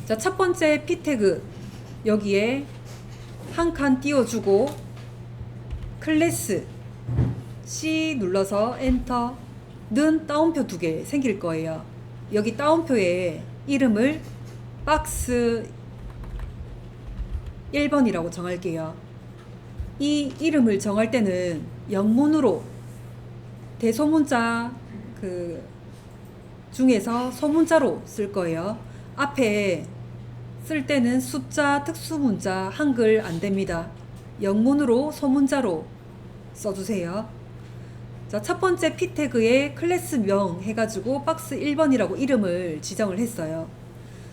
자, 첫 번째 P 태그 여기에 한 칸 띄워주고 클래스 C 눌러서 엔터 는 따옴표 2개 생길 거예요. 여기 따옴표에 이름을 박스 1번이라고 정할게요. 이 이름을 정할 때는 영문으로 대소문자 그 중에서 소문자로 쓸 거예요. 앞에 쓸 때는 숫자, 특수문자, 한글 안 됩니다. 영문으로 소문자로 써주세요. 자, 첫 번째 P 태그에 클래스명 해가지고 박스 1번이라고 이름을 지정을 했어요.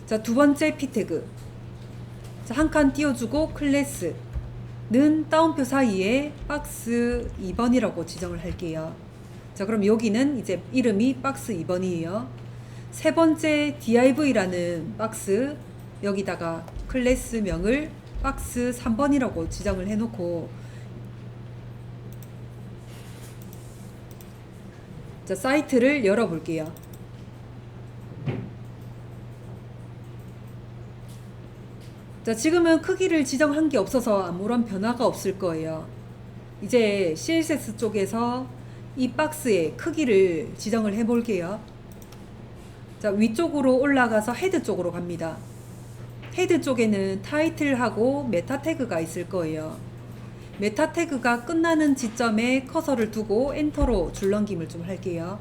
자, 두 번째 P 태그. 자, 한 칸 띄워주고 클래스는 따옴표 사이에 박스 2번이라고 지정을 할게요. 자, 그럼 여기는 이제 이름이 박스 2번이에요. 세 번째 div라는 박스 여기다가 클래스명을 박스 3번이라고 지정을 해놓고 자, 사이트를 열어볼게요. 자, 지금은 크기를 지정한 게 없어서 아무런 변화가 없을 거예요. 이제 CSS 쪽에서 이 박스의 크기를 지정을 해 볼게요. 자, 위쪽으로 올라가서 헤드 쪽으로 갑니다. 헤드 쪽에는 타이틀하고 메타 태그가 있을 거예요. 메타 태그가 끝나는 지점에 커서를 두고 엔터로 줄넘김을 좀 할게요.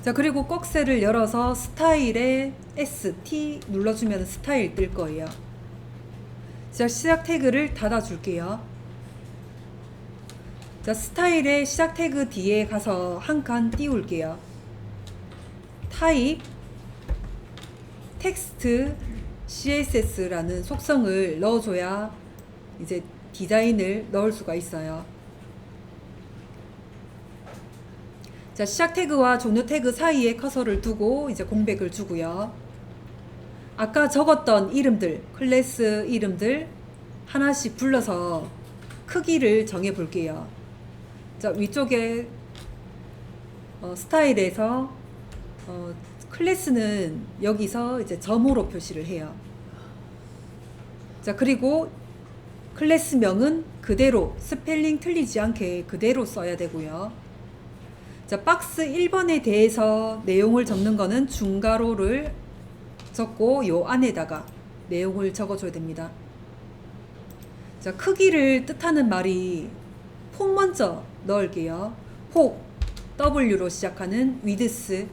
자, 그리고 꺽쇠를 열어서 스타일에 ST 눌러주면 스타일 뜰 거예요. 자, 시작 태그를 닫아 줄게요. 자, 스타일의 시작 태그 뒤에 가서 한 칸 띄울게요. 타입 텍스트 CSS라는 속성을 넣어줘야 이제 디자인을 넣을 수가 있어요. 자, 시작 태그와 종료 태그 사이에 커서를 두고 이제 공백을 주고요. 아까 적었던 이름들, 클래스 이름들 하나씩 불러서 크기를 정해 볼게요. 자, 위쪽에 스타일에서 클래스는 여기서 이제 점으로 표시를 해요. 자, 그리고 클래스명은 그대로 스펠링 틀리지 않게 그대로 써야 되고요. 자, 박스 1번에 대해서 내용을 적는 거는 중괄호를 적고 요 안에다가 내용을 적어줘야 됩니다. 자, 크기를 뜻하는 말이 폭 먼저 넣을게요. 폭 W로 시작하는 width.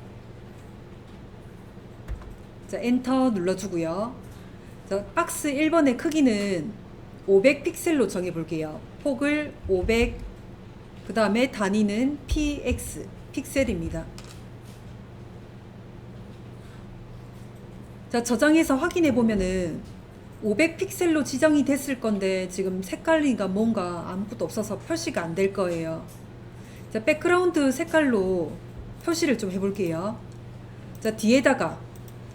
자, 엔터 눌러주고요. 자, 박스 1번의 크기는 500 픽셀로 정해 볼게요. 폭을 500, 그 다음에 단위는 px, 픽셀입니다. 자, 저장해서 확인해 보면은 500 픽셀로 지정이 됐을 건데 지금 색깔이가 뭔가 아무것도 없어서 표시가 안 될 거예요. 자, 백그라운드 색깔로 표시를 좀 해볼게요. 자, 뒤에다가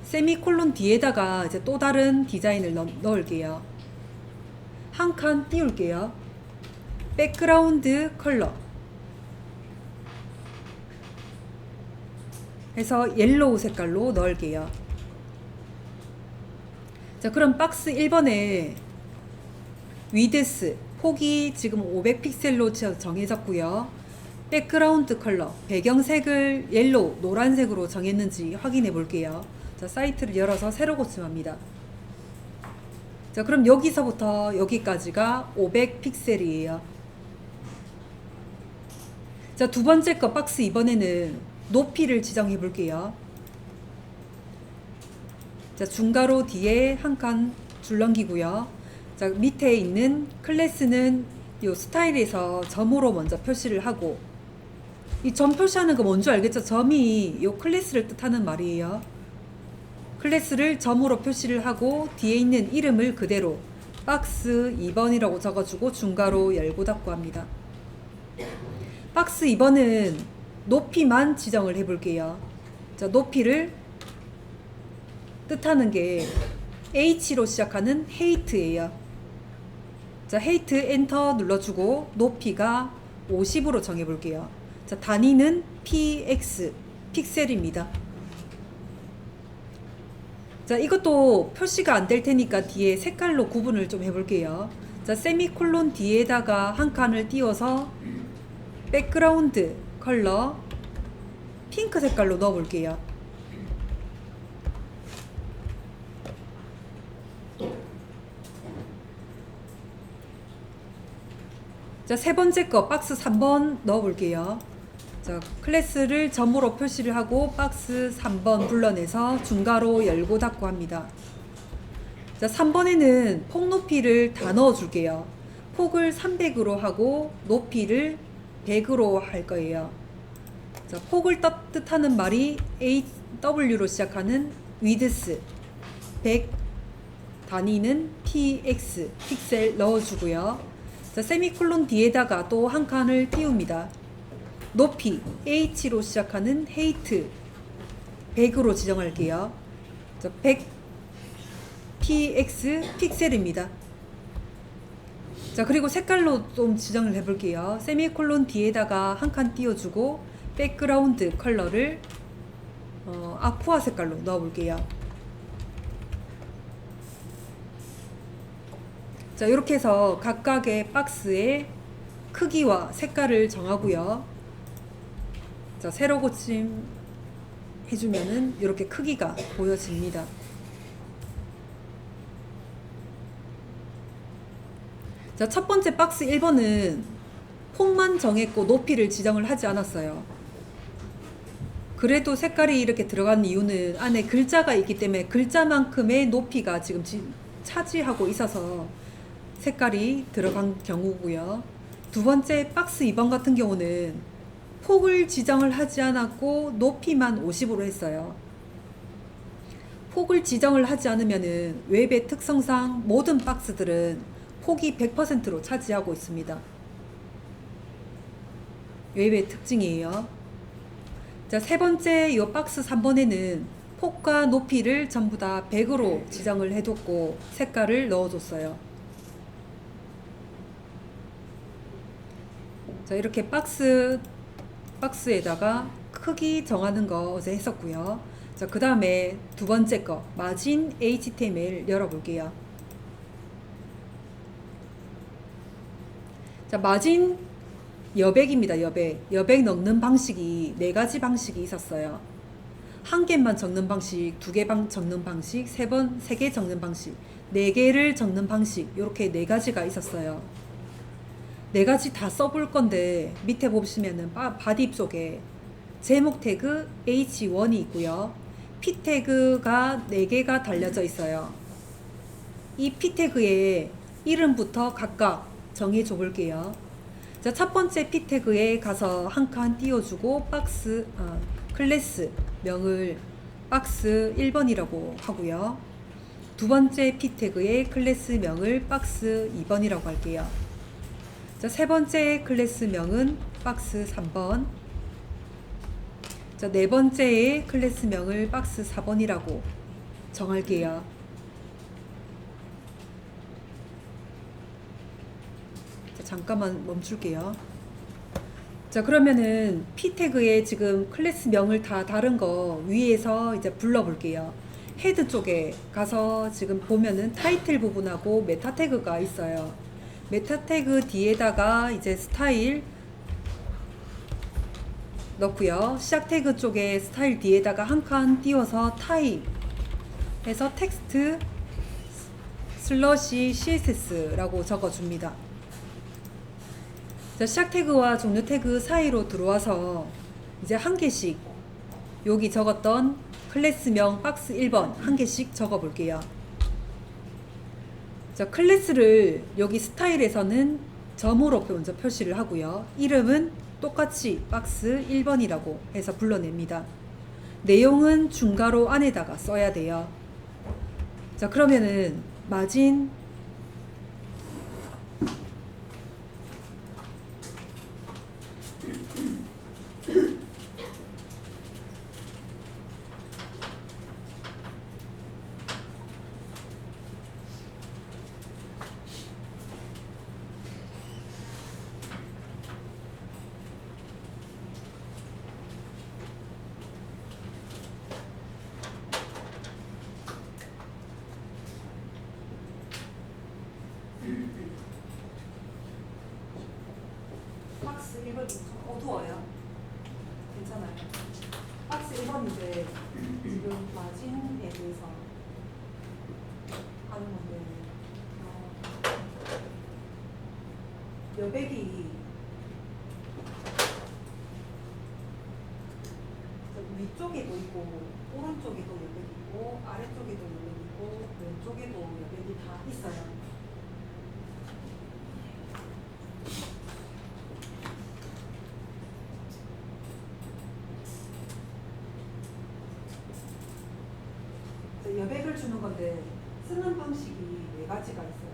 세미콜론 뒤에다가 이제 또 다른 디자인을 넣을게요. 한 칸 띄울게요. 백그라운드 컬러 해서 옐로우 색깔로 넣을게요. 자, 그럼 박스 1번에 위드스 폭이 지금 500 픽셀로 정해졌고요. 백그라운드 컬러 배경색을 옐로우 노란색으로 정했는지 확인해 볼게요. 자, 사이트를 열어서 새로 고침합니다. 자, 그럼 여기서부터 여기까지가 500 픽셀이에요. 자, 두 번째 거 박스 2번에는 높이를 지정해 볼게요. 자, 중괄호 뒤에 한 칸 줄넘기고요. 자, 밑에 있는 클래스는 요 스타일에서 점으로 먼저 표시를 하고, 이 점 표시하는 거 뭔지 알겠죠? 점이 요 클래스를 뜻하는 말이에요. 클래스를 점으로 표시를 하고 뒤에 있는 이름을 그대로 박스 2번이라고 적어주고 중괄호 열고 닫고 합니다. 박스 2번은 높이만 지정을 해 볼게요. 자, 높이를 뜻하는 게 H로 시작하는 헤이트예요. 자, 헤이트 엔터 눌러주고 높이가 50으로 정해 볼게요. 자, 단위는 px, 픽셀입니다. 자, 자, 이것도 표시가 안 될 테니까 뒤에 색깔로 구분을 좀 해볼게요. 자, 세미콜론 뒤에다가 한 칸을 띄워서 백그라운드 컬러 핑크 색깔로 넣어 볼게요. 자, 세 번째 거 박스 3번 넣어 볼게요. 자, 클래스를 점으로 표시를 하고 박스 3번 불러내서 중괄호 열고 닫고 합니다. 자, 3번에는 폭 높이를 다 넣어 줄게요. 폭을 300으로 하고 높이를 100으로 할 거예요. 자, 폭을 뜻하는 말이 HW로 시작하는 위드스 100, 단위는 px, 픽셀 넣어주고요. 자, 세미콜론 뒤에다가 또 한 칸을 띄웁니다. 높이 h로 시작하는 헤이트 100으로 지정할게요. 자, 100 px 픽셀입니다. 자, 그리고 색깔로 좀 지정을 해볼게요. 세미콜론 뒤에다가 한 칸 띄워주고 백그라운드 컬러를 아쿠아 색깔로 넣어볼게요. 자, 이렇게 해서 각각의 박스의 크기와 색깔을 정하고요. 자, 세로 고침 해주면은 이렇게 크기가 보여집니다. 자, 첫 번째 박스 1번은 폭만 정했고 높이를 지정을 하지 않았어요. 그래도 색깔이 이렇게 들어간 이유는 안에 글자가 있기 때문에 글자만큼의 높이가 지금 차지하고 있어서 색깔이 들어간 경우고요. 두 번째 박스 2번 같은 경우는 폭을 지정을 하지 않았고 높이만 50으로 했어요. 폭을 지정을 하지 않으면은 웹의 특성상 모든 박스들은 폭이 100%로 차지하고 있습니다. 웹의 특징이에요. 자, 세 번째 이 박스 3번에는 폭과 높이를 전부 다 100으로 지정을 해뒀고 색깔을 넣어줬어요. 자, 이렇게 박스에다가 크기 정하는 거 어제 했었고요. 자, 그 다음에 두 번째 거 마진 HTML 열어볼게요. 자, 마진 여백입니다. 여백 넣는 방식이 네 가지 방식이 있었어요. 한 개만 적는 방식, 두 개 적는 방식, 세 개 적는 방식, 네 개를 적는 방식, 이렇게 네 가지가 있었어요. 네 가지 다 써볼 건데 밑에 보시면은 바디 쪽에 제목 태그 H1이 있고요. P 태그가 4개가 달려져 있어요. 이 P 태그의 이름부터 각각 정해줘 볼게요. 자, 첫 번째 P 태그에 가서 한 칸 띄워주고 클래스 명을 박스 1번이라고 하고요. 두 번째 P 태그에 클래스 명을 박스 2번이라고 할게요. 자, 세 번째 클래스 명은 박스 3번. 자, 네 번째의 클래스 명을 박스 4번이라고 정할게요. 자, 잠깐만 멈출게요. 자, 그러면은 P 태그에 지금 클래스 명을 다 다른 거 위에서 이제 불러볼게요. 헤드 쪽에 가서 지금 보면은 타이틀 부분하고 메타 태그가 있어요. 메타 태그 뒤에다가 이제 스타일 넣고요. 시작 태그 쪽에 스타일 뒤에다가 한 칸 띄워서 타입 해서 텍스트 슬러시 CSS라고 적어줍니다. 자, 시작 태그와 종료 태그 사이로 들어와서 이제 한 개씩 여기 적었던 클래스명 박스 1번 한 개씩 적어 볼게요. 자, 클래스를 여기 스타일에서는 점으로 먼저 표시를 하고요. 이름은 똑같이 박스 1번이라고 해서 불러냅니다. 내용은 중괄호 안에다가 써야 돼요. 자, 그러면은 마진 박스 1번 좀 어두워요. 괜찮아요. 박스 1번인데 지금 마진에 대해서 하는 건데 여백이 위쪽에도 있고 오른쪽에도 여백이 있고 아래쪽에도 여백이 있고 왼쪽에도 여백이 다 있어요. 여백을 주는 건데 쓰는 방식이 네 가지가 있어요.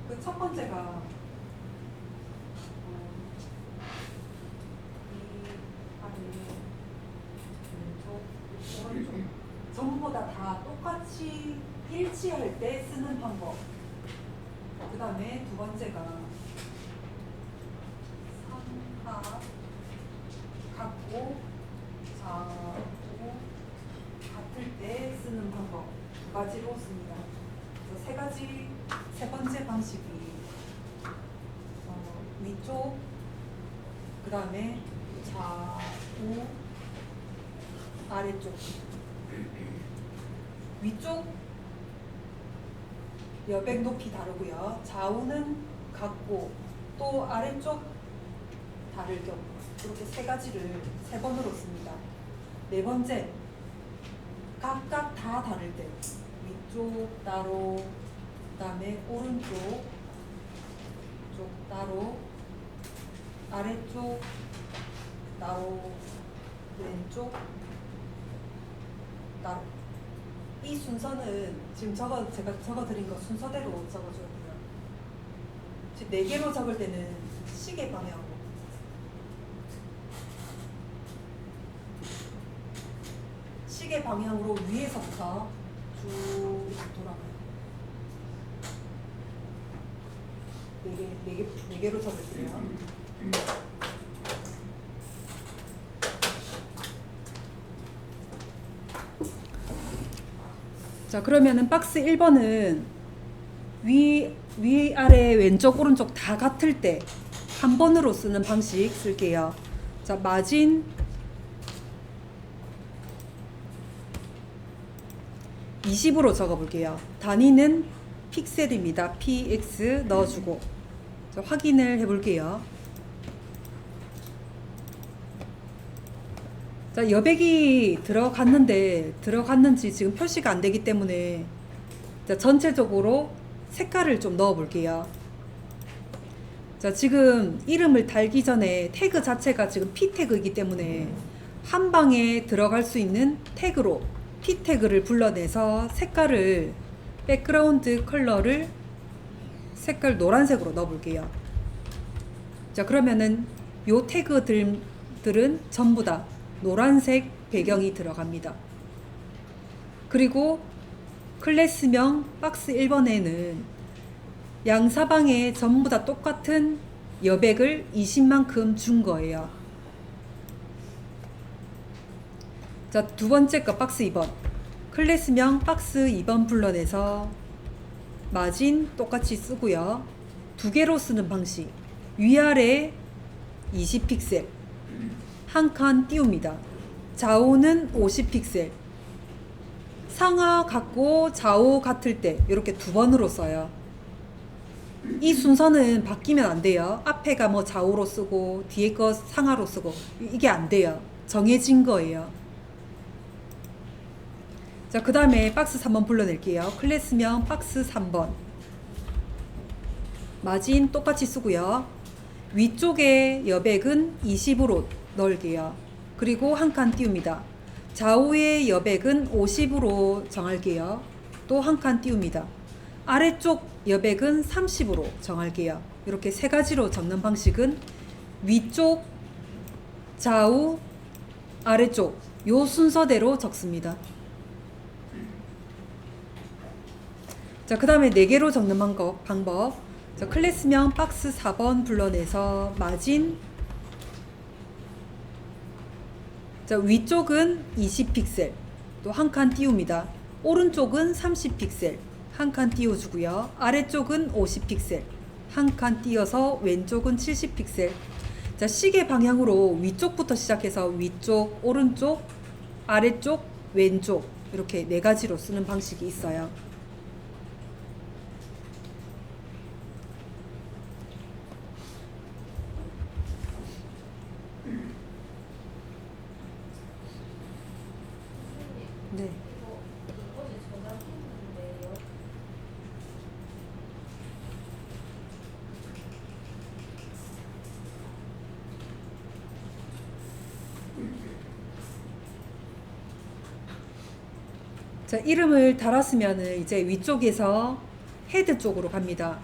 그 첫 번째가 이 아래 왼쪽 오른쪽 전부 다 똑같이 일치할 때 쓰는 방법. 그 다음에 두 번째가 상하 같고 좌우 같을 때 쓰는 방법 두 가지로 씁니다. 세 가지. 세 번째 방식이 위쪽, 그 다음에 좌우, 아래쪽. 위쪽 여백 높이 다르고요. 좌우는 같고 또 아래쪽 다를 경우 이렇게 세 가지를 세 번으로 씁니다. 네 번째, 각각 다 다를 때 위쪽 따로, 그 다음에 오른쪽 쪽 따로, 아래쪽 따로, 왼쪽 따로. 이 순서는 지금 제가 적어드린 거 순서대로 적어줘야 돼요. 지금 4개로 적을 때는 시계 방향으로 시계 방향으로 위에서부터 쭉 돌아가요. 4개로 적을게요. 자, 그러면은 박스 1번은 위, 아래, 왼쪽, 오른쪽 다 같을 때 한 번으로 쓰는 방식 쓸게요. 자, 마진 20으로 적어볼게요. 단위는 픽셀입니다. px 넣어주고 자, 확인을 해볼게요. 자, 여백이 들어갔는지 지금 표시가 안 되기 때문에 자, 전체적으로 색깔을 좀 넣어볼게요. 자, 지금 이름을 달기 전에 태그 자체가 지금 P 태그이기 때문에 한 방에 들어갈 수 있는 태그로 P 태그를 불러내서 색깔을 백그라운드 컬러를 색깔 노란색으로 넣어볼게요. 자, 그러면은 요 태그들은 전부 다 노란색 배경이 들어갑니다. 그리고 클래스명 박스 1번에는 양사방에 전부 다 똑같은 여백을 20만큼 준 거예요. 자, 두 번째 거 박스 2번. 클래스명 박스 2번 불러내서 마진 똑같이 쓰고요. 2개로 쓰는 방식. 위아래 20픽셀. 한 칸 띄웁니다. 좌우는 50픽셀. 상하 같고 좌우 같을 때 이렇게 2번으로 써요. 이 순서는 바뀌면 안 돼요. 앞에가 뭐 좌우로 쓰고 뒤에 거 상하로 쓰고 이게 안 돼요. 정해진 거예요. 자, 그 다음에 박스 3번 불러낼게요. 클래스명 박스 3번. 마진 똑같이 쓰고요. 위쪽에 여백은 20으로 넣을게요. 그리고 한 칸 띄웁니다. 좌우의 여백은 50으로 정할게요. 또 한 칸 띄웁니다. 아래쪽 여백은 30으로 정할게요. 이렇게 세 가지로 적는 방식은 위쪽, 좌우, 아래쪽 요 순서대로 적습니다. 자, 그 다음에 4개로 적는 방법. 자, 클래스명 박스 4번 불러내서 마진. 자, 위쪽은 20픽셀 또 한 칸 띄웁니다. 오른쪽은 30픽셀 한 칸 띄워주고요. 아래쪽은 50픽셀 한 칸 띄어서 왼쪽은 70픽셀. 자, 시계 방향으로 위쪽부터 시작해서 위쪽, 오른쪽, 아래쪽, 왼쪽 이렇게 네 가지로 쓰는 방식이 있어요. 네. 자, 이름을 달았으면 이제 위쪽에서 헤드 쪽으로 갑니다.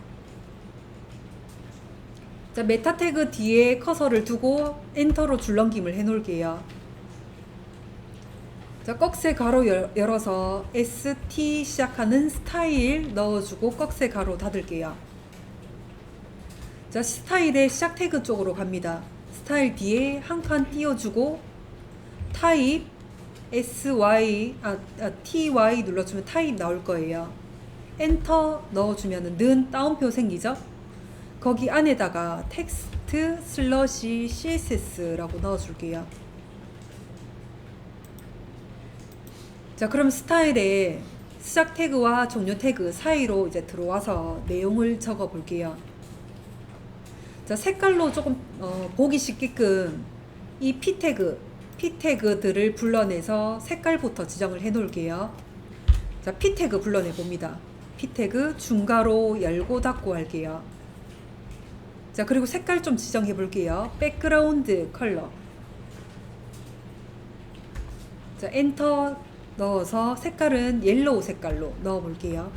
자, 메타 태그 뒤에 커서를 두고 엔터로 줄넘김을 해 놓을게요. 자, 꺽쇠 가로 열어서 ST 시작하는 스타일 넣어주고 꺽쇠 가로 닫을게요. 자, 스타일의 시작 태그 쪽으로 갑니다. 스타일 뒤에 한 칸 띄워주고 타입 TY 눌러주면 타입 나올 거예요. 엔터 넣어주면 는 따옴표 생기죠? 거기 안에다가 텍스트 슬러시 CSS라고 넣어줄게요. 자, 그럼 스타일에 시작 태그와 종료 태그 사이로 이제 들어와서 내용을 적어 볼게요. 자, 색깔로 조금 보기 쉽게끔 이 P 태그들을 불러내서 색깔부터 지정을 해 놓을게요. 자, P 태그 불러내 봅니다. P 태그 중괄호 열고 닫고 할게요. 자, 그리고 색깔 좀 지정해 볼게요. 백그라운드 컬러. 자, 엔터 넣어서 색깔은 옐로우 색깔로 넣어 볼게요.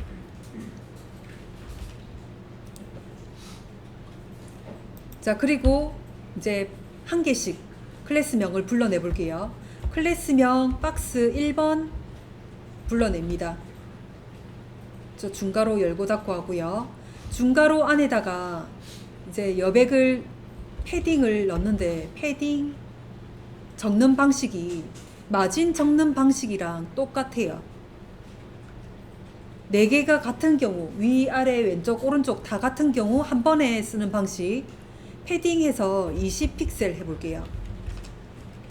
자, 그리고 이제 한 개씩 클래스명을 불러내 볼게요. 클래스명 박스 1번 불러냅니다. 저 중괄호 열고 닫고 하고요. 중괄호 안에다가 이제 여백을 패딩을 넣는데 패딩 적는 방식이 마진 적는 방식이랑 똑같아요. 4개가 같은 경우 위, 아래, 왼쪽, 오른쪽 다 같은 경우 한 번에 쓰는 방식 패딩해서 20픽셀 해볼게요.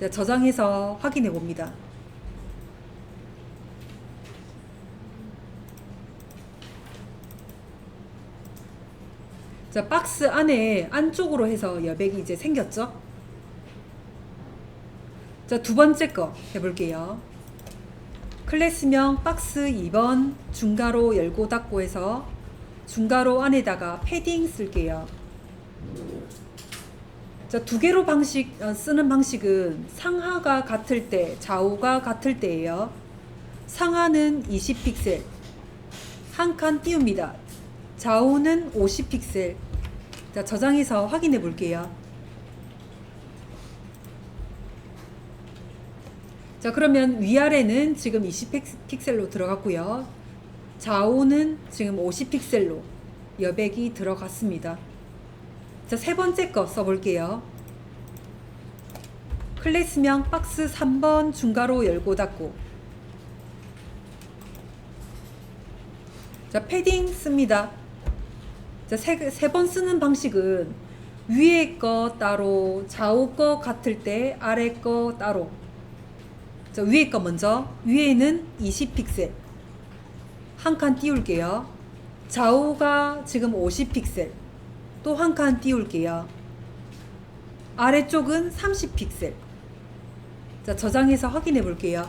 자, 저장해서 확인해 봅니다. 자, 박스 안에 안쪽으로 해서 여백이 이제 생겼죠? 자, 두 번째 거 해볼게요. 클래스명 박스 2번 중괄호 열고 닫고 해서 중괄호 안에다가 패딩 쓸게요. 자, 두 개로 쓰는 방식은 상하가 같을 때, 좌우가 같을 때예요. 상하는 20픽셀 한 칸 띄웁니다. 좌우는 50픽셀. 자, 저장해서 확인해 볼게요. 자, 그러면 위아래는 지금 20픽셀로 들어갔고요. 좌우는 지금 50픽셀로 여백이 들어갔습니다. 자, 세 번째 거 써볼게요. 클래스명 박스 3번 중괄호 열고 닫고. 자, 패딩 씁니다. 자, 세 번 쓰는 방식은 위에 거 따로, 좌우 거 같을 때 아래 거 따로. 자, 위에 거 먼저. 위에는 20픽셀 한 칸 띄울게요. 좌우가 지금 50픽셀 또 한 칸 띄울게요. 아래쪽은 30픽셀. 자, 저장해서 확인해 볼게요.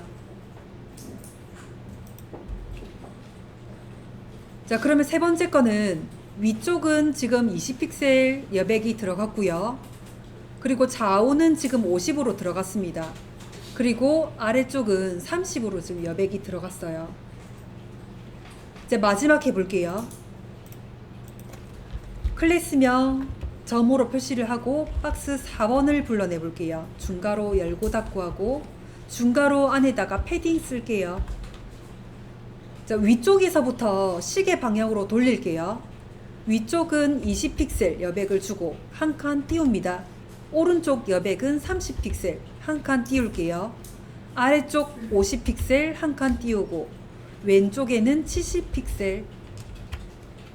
자, 그러면 세 번째 거는 위쪽은 지금 20픽셀 여백이 들어갔고요. 그리고 좌우는 지금 50으로 들어갔습니다. 그리고 아래쪽은 30으로 지금 여백이 들어갔어요. 이제 마지막 해볼게요. 클래스명 점으로 표시를 하고 박스 4번을 불러내 볼게요. 중괄호 열고 닫고 하고 중괄호 안에다가 패딩 쓸게요. 자, 위쪽에서부터 시계 방향으로 돌릴게요. 위쪽은 20픽셀 여백을 주고 한 칸 띄웁니다. 오른쪽 여백은 30픽셀 한 칸 띄울게요. 아래쪽 50픽셀 한 칸 띄우고 왼쪽에는 70픽셀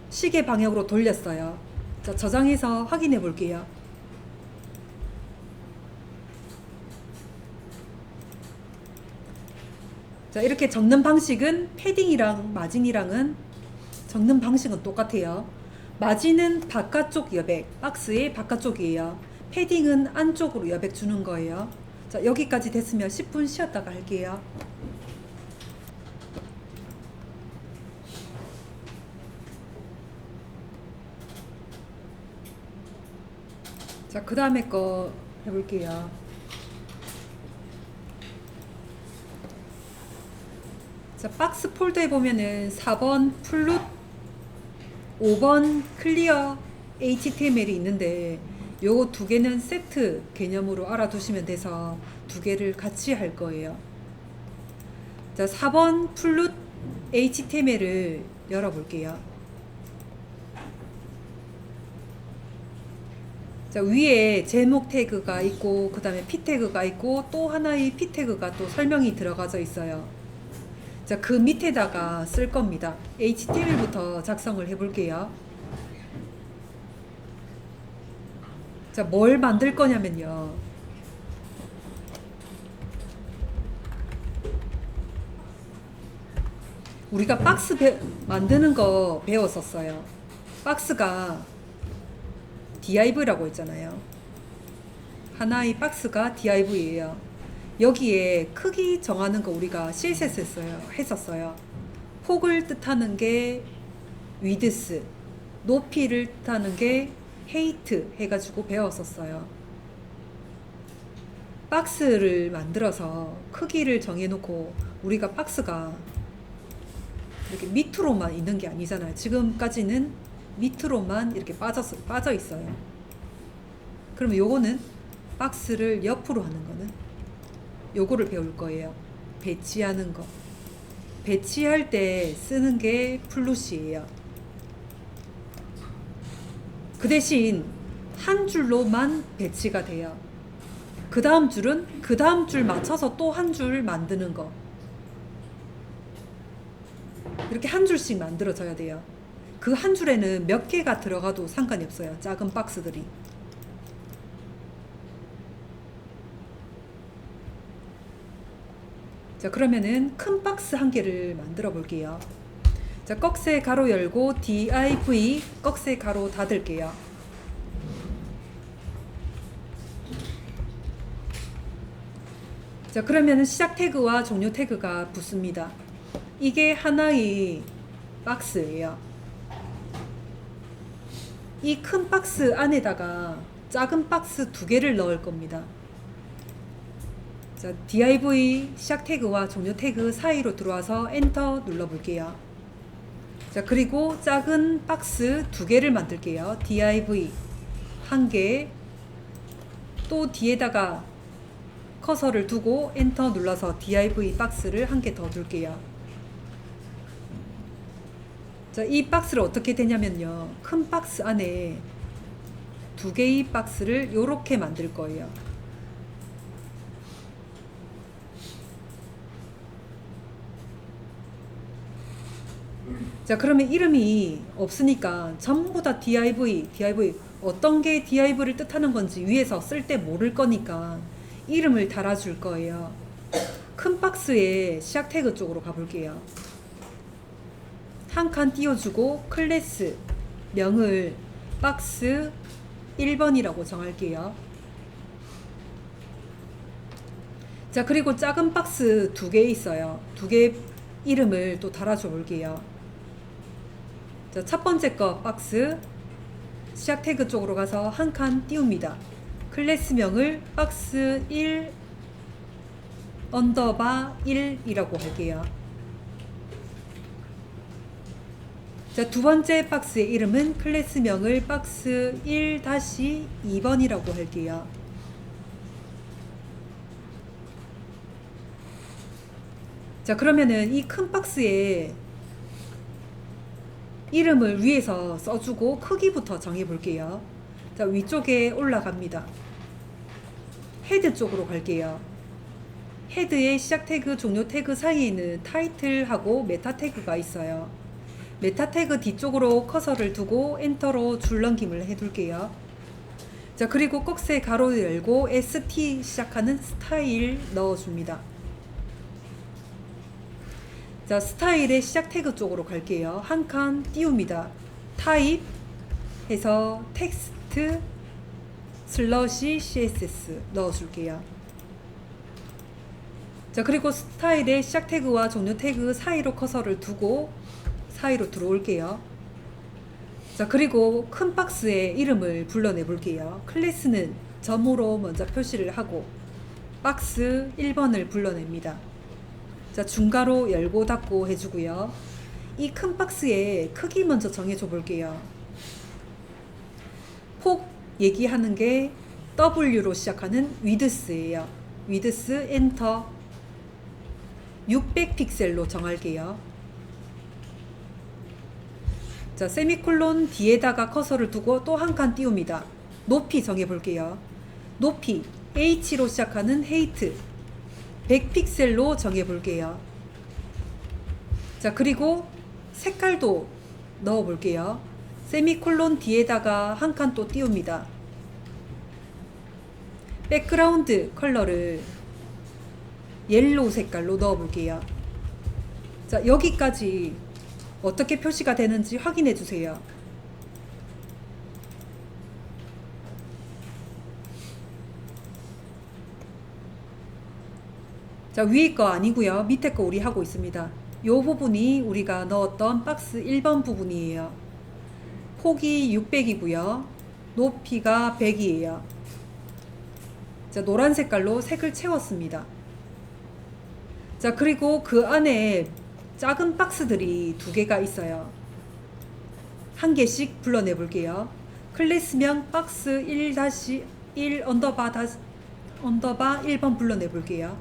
시계 방향으로 돌렸어요. 자, 저장해서 확인해 볼게요. 자, 이렇게 적는 방식은 패딩이랑 마진이랑은 적는 방식은 똑같아요. 마진은 바깥쪽 여백, 박스의 바깥쪽이에요. 패딩은 안쪽으로 여백 주는 거예요. 자, 여기까지 됐으면 10분 쉬었다가 할게요. 자, 그 다음에 거 해볼게요. 자, 박스 폴더에 보면은 4번 플룻, 5번 클리어 HTML이 있는데 요거 두 개는 세트 개념으로 알아두시면 돼서 두 개를 같이 할 거예요. 자, 4번 플룻 HTML을 열어볼게요. 자, 위에 제목 태그가 있고 그 다음에 P 태그가 있고 또 하나의 P 태그가 또 설명이 들어가져 있어요. 자, 그 밑에다가 쓸 겁니다. HTML부터 작성을 해볼게요. 자, 뭘 만들 거냐면요. 우리가 박스 만드는 거 배웠었어요. 박스가 div라고 했잖아요. 하나의 박스가 div예요. 여기에 크기 정하는 거 우리가 CSS 했었어요. 폭을 뜻하는 게 width, 높이를 뜻하는 게 height 해가지고 배웠었어요. 박스를 만들어서 크기를 정해놓고 우리가 박스가 이렇게 밑으로만 있는 게 아니잖아요. 지금까지는 밑으로만 이렇게 빠져 있어요. 그러면 요거는 박스를 옆으로 하는 거는 요거를 배울 거예요. 배치하는 거. 배치할 때 쓰는 게 플룻이에요. 그 대신 한 줄로만 배치가 돼요. 그 다음 줄은 그 다음 줄 맞춰서 또 한 줄 만드는 거. 이렇게 한 줄씩 만들어져야 돼요. 그 한 줄에는 몇 개가 들어가도 상관이 없어요. 작은 박스들이. 자, 그러면은 큰 박스 한 개를 만들어 볼게요. 자, 꺽쇠 가로 열고 div 꺽쇠 가로 닫을게요. 자, 그러면은 시작 태그와 종료 태그가 붙습니다. 이게 하나의 박스예요. 이 큰 박스 안에다가 작은 박스 두 개를 넣을 겁니다. 자, div 시작 태그와 종료 태그 사이로 들어와서 엔터 눌러 볼게요. 자, 그리고 작은 박스 두 개를 만들게요. div 한 개, 또 뒤에다가 커서를 두고 엔터 눌러서 div 박스를 한 개 더 둘게요. 자, 이 박스를 어떻게 되냐면요. 큰 박스 안에 두 개의 박스를 이렇게 만들 거예요. 자, 그러면 이름이 없으니까 전부 다 div 어떤 게 div를 뜻하는 건지 위에서 쓸 때 모를 거니까 이름을 달아줄 거예요. 큰 박스의 시작 태그 쪽으로 가볼게요. 한 칸 띄워주고 클래스 명을 박스 1번이라고 정할게요. 자, 그리고 작은 박스 두 개 있어요. 두 개 이름을 또 달아줘 볼게요. 자, 첫 번째 거 박스 시작 태그 쪽으로 가서 한 칸 띄웁니다. 클래스명을 박스 1 언더바 1이라고 할게요. 자, 두 번째 박스의 이름은 클래스명을 박스 1-2번이라고 할게요. 자, 그러면은 이 큰 박스에 이름을 위에서 써주고 크기부터 정해 볼게요. 자, 위쪽에 올라갑니다. 헤드 쪽으로 갈게요. 헤드의 시작 태그, 종료 태그 사이에는 타이틀하고 메타 태그가 있어요. 메타 태그 뒤쪽으로 커서를 두고 엔터로 줄넘김을 해둘게요. 자, 그리고 꺽쇠 가로 열고 ST 시작하는 스타일 넣어줍니다. 자, 스타일의 시작 태그 쪽으로 갈게요. 한 칸 띄웁니다. 타입 해서 텍스트 슬러시 CSS 넣어줄게요. 자, 그리고 스타일의 시작 태그와 종료 태그 사이로 커서를 두고 사이로 들어올게요. 자, 그리고 큰 박스에 이름을 불러내 볼게요. 클래스는 점으로 먼저 표시를 하고 박스 1번을 불러냅니다. 자, 중괄호 열고 닫고 해주고요. 이 큰 박스의 크기 먼저 정해줘 볼게요. 폭 얘기하는 게 W로 시작하는 위드스예요. 위드스 엔터 600픽셀로 정할게요. 자, 세미콜론 뒤에다가 커서를 두고 또 한 칸 띄웁니다. 높이 정해 볼게요. 높이 H로 시작하는 헤이트 100픽셀로 정해 볼게요. 자, 그리고 색깔도 넣어 볼게요. 세미콜론 뒤에다가 한 칸 또 띄웁니다. 백그라운드 컬러를 옐로우 색깔로 넣어 볼게요. 자, 여기까지 어떻게 표시가 되는지 확인해 주세요. 자, 위에 거 아니고요. 밑에 거 우리 하고 있습니다. 요 부분이 우리가 넣었던 박스 1번 부분이에요. 폭이 600이고요. 높이가 100이에요. 자, 노란 색깔로 색을 채웠습니다. 자, 그리고 그 안에 작은 박스들이 두 개가 있어요. 한 개씩 불러내 볼게요. 클래스명 박스 1-1 언더바 1번 불러내 볼게요.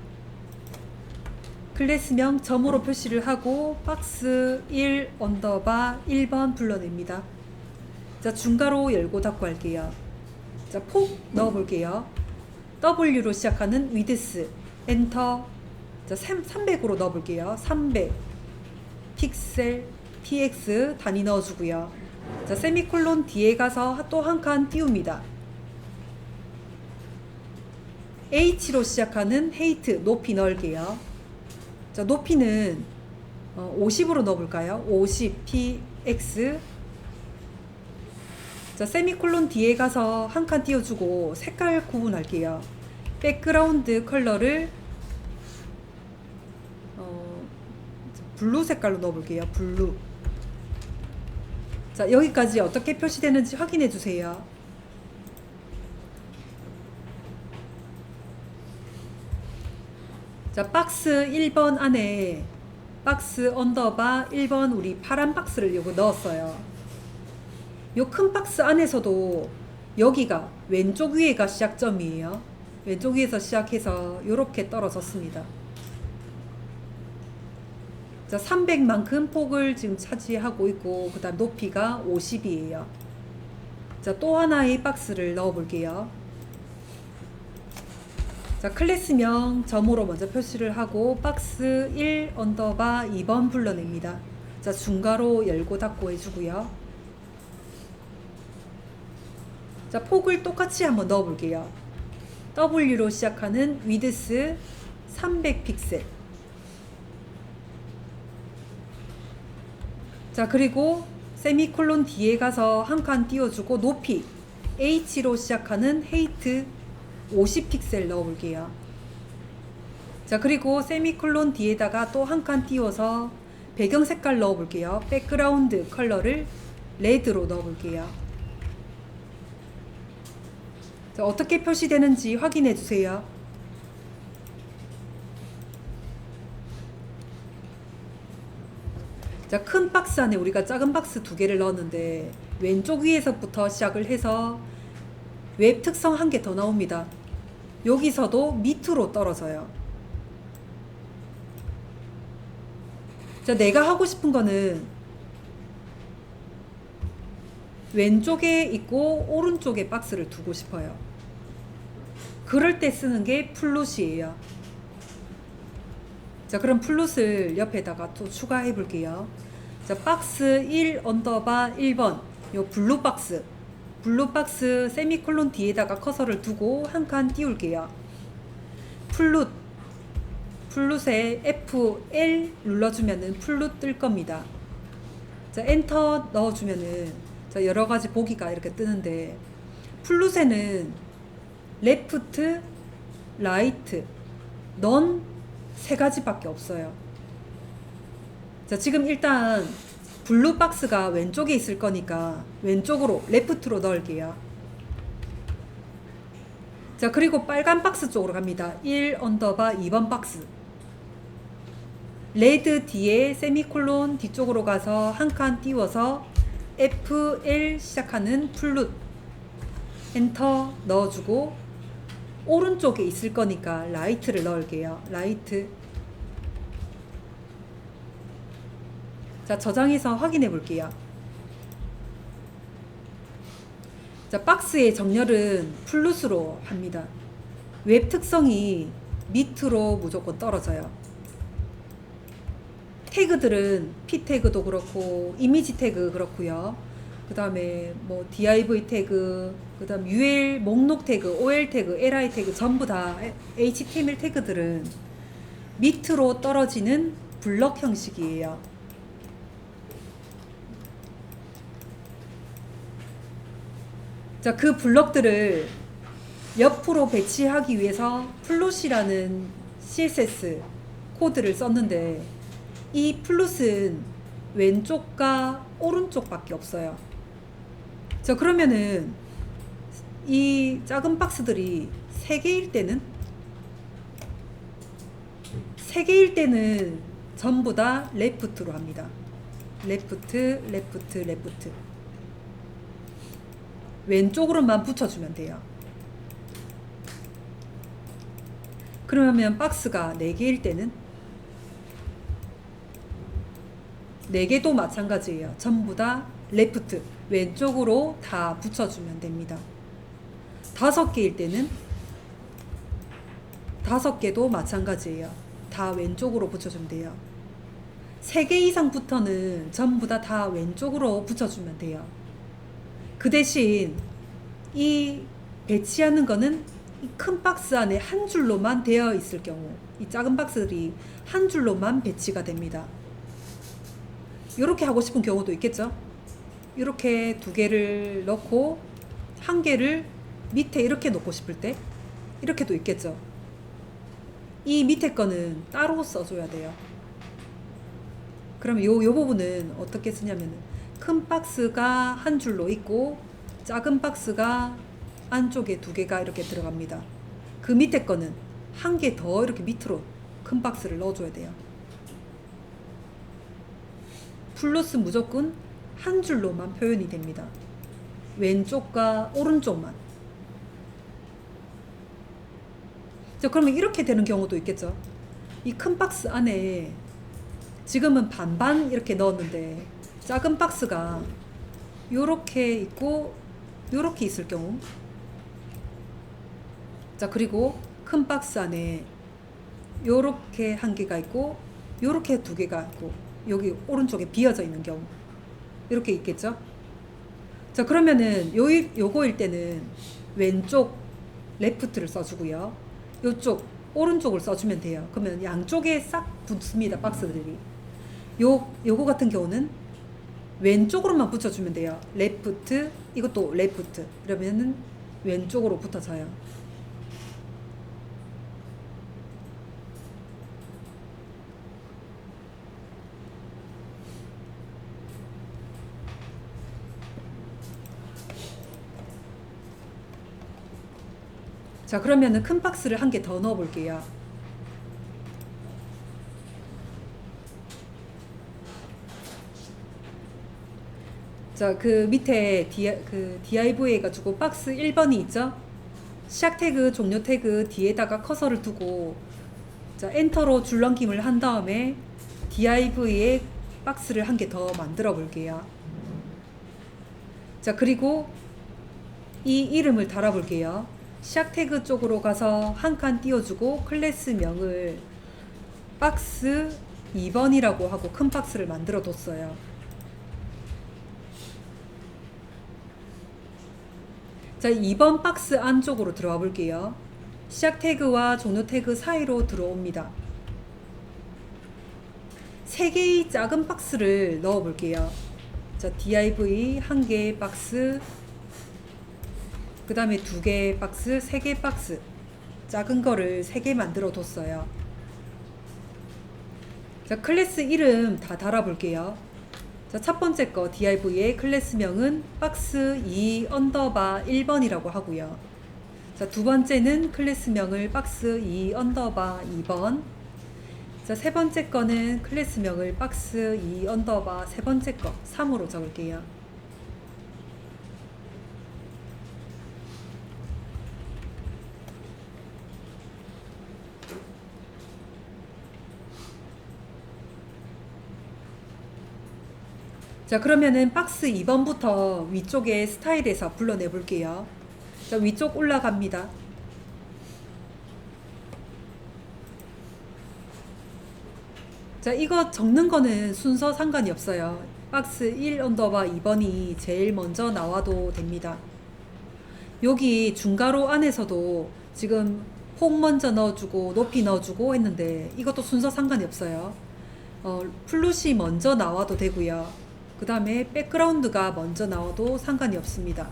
클래스명 점으로 표시를 하고 박스 1 언더바 1번 불러냅니다. 자, 중괄호 열고 닫고 할게요. 자, 폭 넣어 볼게요. W로 시작하는 위드스 엔터. 자, 300으로 넣어 볼게요. 300 픽셀 px 단위 넣어주고요. 자, 세미콜론 뒤에 가서 또 한 칸 띄웁니다. H로 시작하는 헤이트 높이 넣을게요. 자, 높이는 50으로 넣어볼까요? 50 px. 자, 세미콜론 뒤에 가서 한 칸 띄워주고 색깔 구분할게요. 백그라운드 컬러를 블루 색깔로 넣어볼게요. 블루. 자, 여기까지 어떻게 표시되는지 확인해 주세요. 자, 박스 1번 안에 박스 언더바 1번 우리 파란 박스를 요거 넣었어요. 요 큰 박스 안에서도 여기가 왼쪽 위에가 시작점이에요. 왼쪽 위에서 시작해서 요렇게 떨어졌습니다. 자, 300만큼 폭을 지금 차지하고 있고, 그 다음 높이가 50이에요. 자, 또 하나의 박스를 넣어 볼게요. 자, 클래스명 점으로 먼저 표시를 하고 박스 1 언더바 2번 불러냅니다. 자, 중괄호 열고 닫고 해주고요. 자, 폭을 똑같이 한번 넣어 볼게요. W로 시작하는 위드스 300픽셀. 자, 그리고 세미콜론 뒤에 가서 한 칸 띄워주고 높이 H로 시작하는 헤이트 50픽셀 넣어볼게요. 자, 그리고 세미콜론 뒤에다가 또 한 칸 띄워서 배경 색깔 넣어볼게요. 백그라운드 컬러를 레드로 넣어볼게요. 자, 어떻게 표시되는지 확인해 주세요. 자, 큰 박스 안에 우리가 작은 박스 두 개를 넣었는데 왼쪽 위에서부터 시작을 해서 웹 특성 한 개 더 나옵니다. 여기서도 밑으로 떨어져요. 자, 내가 하고 싶은 거는 왼쪽에 있고 오른쪽에 박스를 두고 싶어요. 그럴 때 쓰는 게 플롯이에요. 자, 그럼 플롯을 옆에다가 또 추가해 볼게요. 자, 자, 박스 1 언더바 1번 요 블루박스 세미콜론 뒤에다가 커서를 두고 한 칸 띄울게요. 플룻에 F1 눌러주면은 플룻 뜰 겁니다. 자, 엔터 넣어주면은 자, 여러 가지 보기가 이렇게 뜨는데 플룻에는 레프트, 라이트, 넌 세 가지밖에 없어요. 자, 지금 일단 블루 박스가 왼쪽에 있을 거니까 왼쪽으로 레프트로 넣을게요. 자, 그리고 빨간 박스 쪽으로 갑니다. 1 언더바 2번 박스. 레드 뒤에 세미콜론 뒤쪽으로 가서 한 칸 띄워서 FL 시작하는 플룻 엔터 넣어주고 오른쪽에 있을 거니까 라이트를 넣을게요. 라이트. 자, 저장해서 확인해 볼게요. 자, 박스의 정렬은 플룻으로 합니다. 웹 특성이 밑으로 무조건 떨어져요. 태그들은 P 태그도 그렇고 이미지 태그 그렇고요. 그 다음에 뭐 div 태그, 그 다음 ul 목록 태그, ol 태그, li 태그 전부 다 html 태그들은 밑으로 떨어지는 블럭 형식이에요. 자, 그 블럭들을 옆으로 배치하기 위해서 플롯이라는 CSS 코드를 썼는데 이 플롯은 왼쪽과 오른쪽밖에 없어요. 자, 그러면은 이 작은 박스들이 3개일 때는 전부 다 레프트로 합니다. 레프트. 왼쪽으로만 붙여주면 돼요. 그러면 박스가 4개일 때는 4개도 마찬가지예요. 전부 다 레프트, 왼쪽으로 다 붙여주면 됩니다. 5개일 때는 5개도 마찬가지예요. 다 왼쪽으로 붙여주면 돼요. 3개 이상부터는 전부 다 왼쪽으로 붙여주면 돼요. 그 대신 이 배치하는 거는 이 큰 박스 안에 한 줄로만 되어 있을 경우 이 작은 박스들이 한 줄로만 배치가 됩니다. 이렇게 하고 싶은 경우도 있겠죠. 이렇게 2개를 넣고 1개를 밑에 이렇게 놓고 싶을 때 이렇게도 있겠죠. 이 밑에 거는 따로 써줘야 돼요. 그러면 요 부분은 어떻게 쓰냐면 큰 박스가 한 줄로 있고 작은 박스가 안쪽에 2개가 이렇게 들어갑니다. 그 밑에 거는 1개 더 이렇게 밑으로 큰 박스를 넣어줘야 돼요. 플러스 무조건 한 줄로만 표현이 됩니다. 왼쪽과 오른쪽만. 자, 그러면 이렇게 되는 경우도 있겠죠. 이 큰 박스 안에 지금은 반반 이렇게 넣었는데 작은 박스가 요렇게 있고 요렇게 있을 경우, 자, 그리고 큰 박스 안에 요렇게 1개가 있고 요렇게 2개가 있고 여기 오른쪽에 비어져 있는 경우 이렇게 있겠죠. 자, 그러면은 요거일 때는 왼쪽 레프트를 써주고요, 요쪽 오른쪽을 써주면 돼요. 그러면 양쪽에 싹 붙습니다. 박스들이. 요거 같은 경우는 왼쪽으로만 붙여주면 돼요. 레프트, 이것도 레프트. 그러면은 왼쪽으로 붙어져요. 자, 그러면은 큰 박스를 1개 더 넣어 볼게요. 자, 그 밑에 div 해가지고 박스 1번이 있죠? 시작 태그, 종료 태그 뒤에다가 커서를 두고 자, 엔터로 줄넘김을 한 다음에 div에 박스를 1개 더 만들어 볼게요. 자, 그리고 이 이름을 달아 볼게요. 시작 태그 쪽으로 가서 1칸 띄워주고 클래스명을 박스 2번이라고 하고 큰 박스를 만들어 뒀어요. 자, 2번 박스 안쪽으로 들어와 볼게요. 시작 태그와 종료 태그 사이로 들어옵니다. 3개의 작은 박스를 넣어 볼게요. 자, div 1개 박스, 그 다음에 2개 박스, 3개 박스, 작은 거를 3개 만들어 뒀어요. 자, 클래스 이름 다 달아 볼게요. 자, 첫 번째 거 div의 클래스명은 박스 2 언더바 1번이라고 하고요. 자, 두 번째는 클래스명을 박스 2 언더바 2번. 자, 세 번째 거는 클래스명을 박스 2 언더바 세 번째 거 3으로 적을게요. 자, 그러면은 박스 2번부터 위쪽에 스타일에서 불러내 볼게요. 자, 위쪽 올라갑니다. 자, 이거 적는 거는 순서 상관이 없어요. 박스 1 언더바 2번이 제일 먼저 나와도 됩니다. 여기 중괄호 안에서도 지금 폭 먼저 넣어주고 높이 넣어주고 했는데 이것도 순서 상관이 없어요. 플룻이 먼저 나와도 되고요. 그 다음에 백그라운드가 먼저 나와도 상관이 없습니다.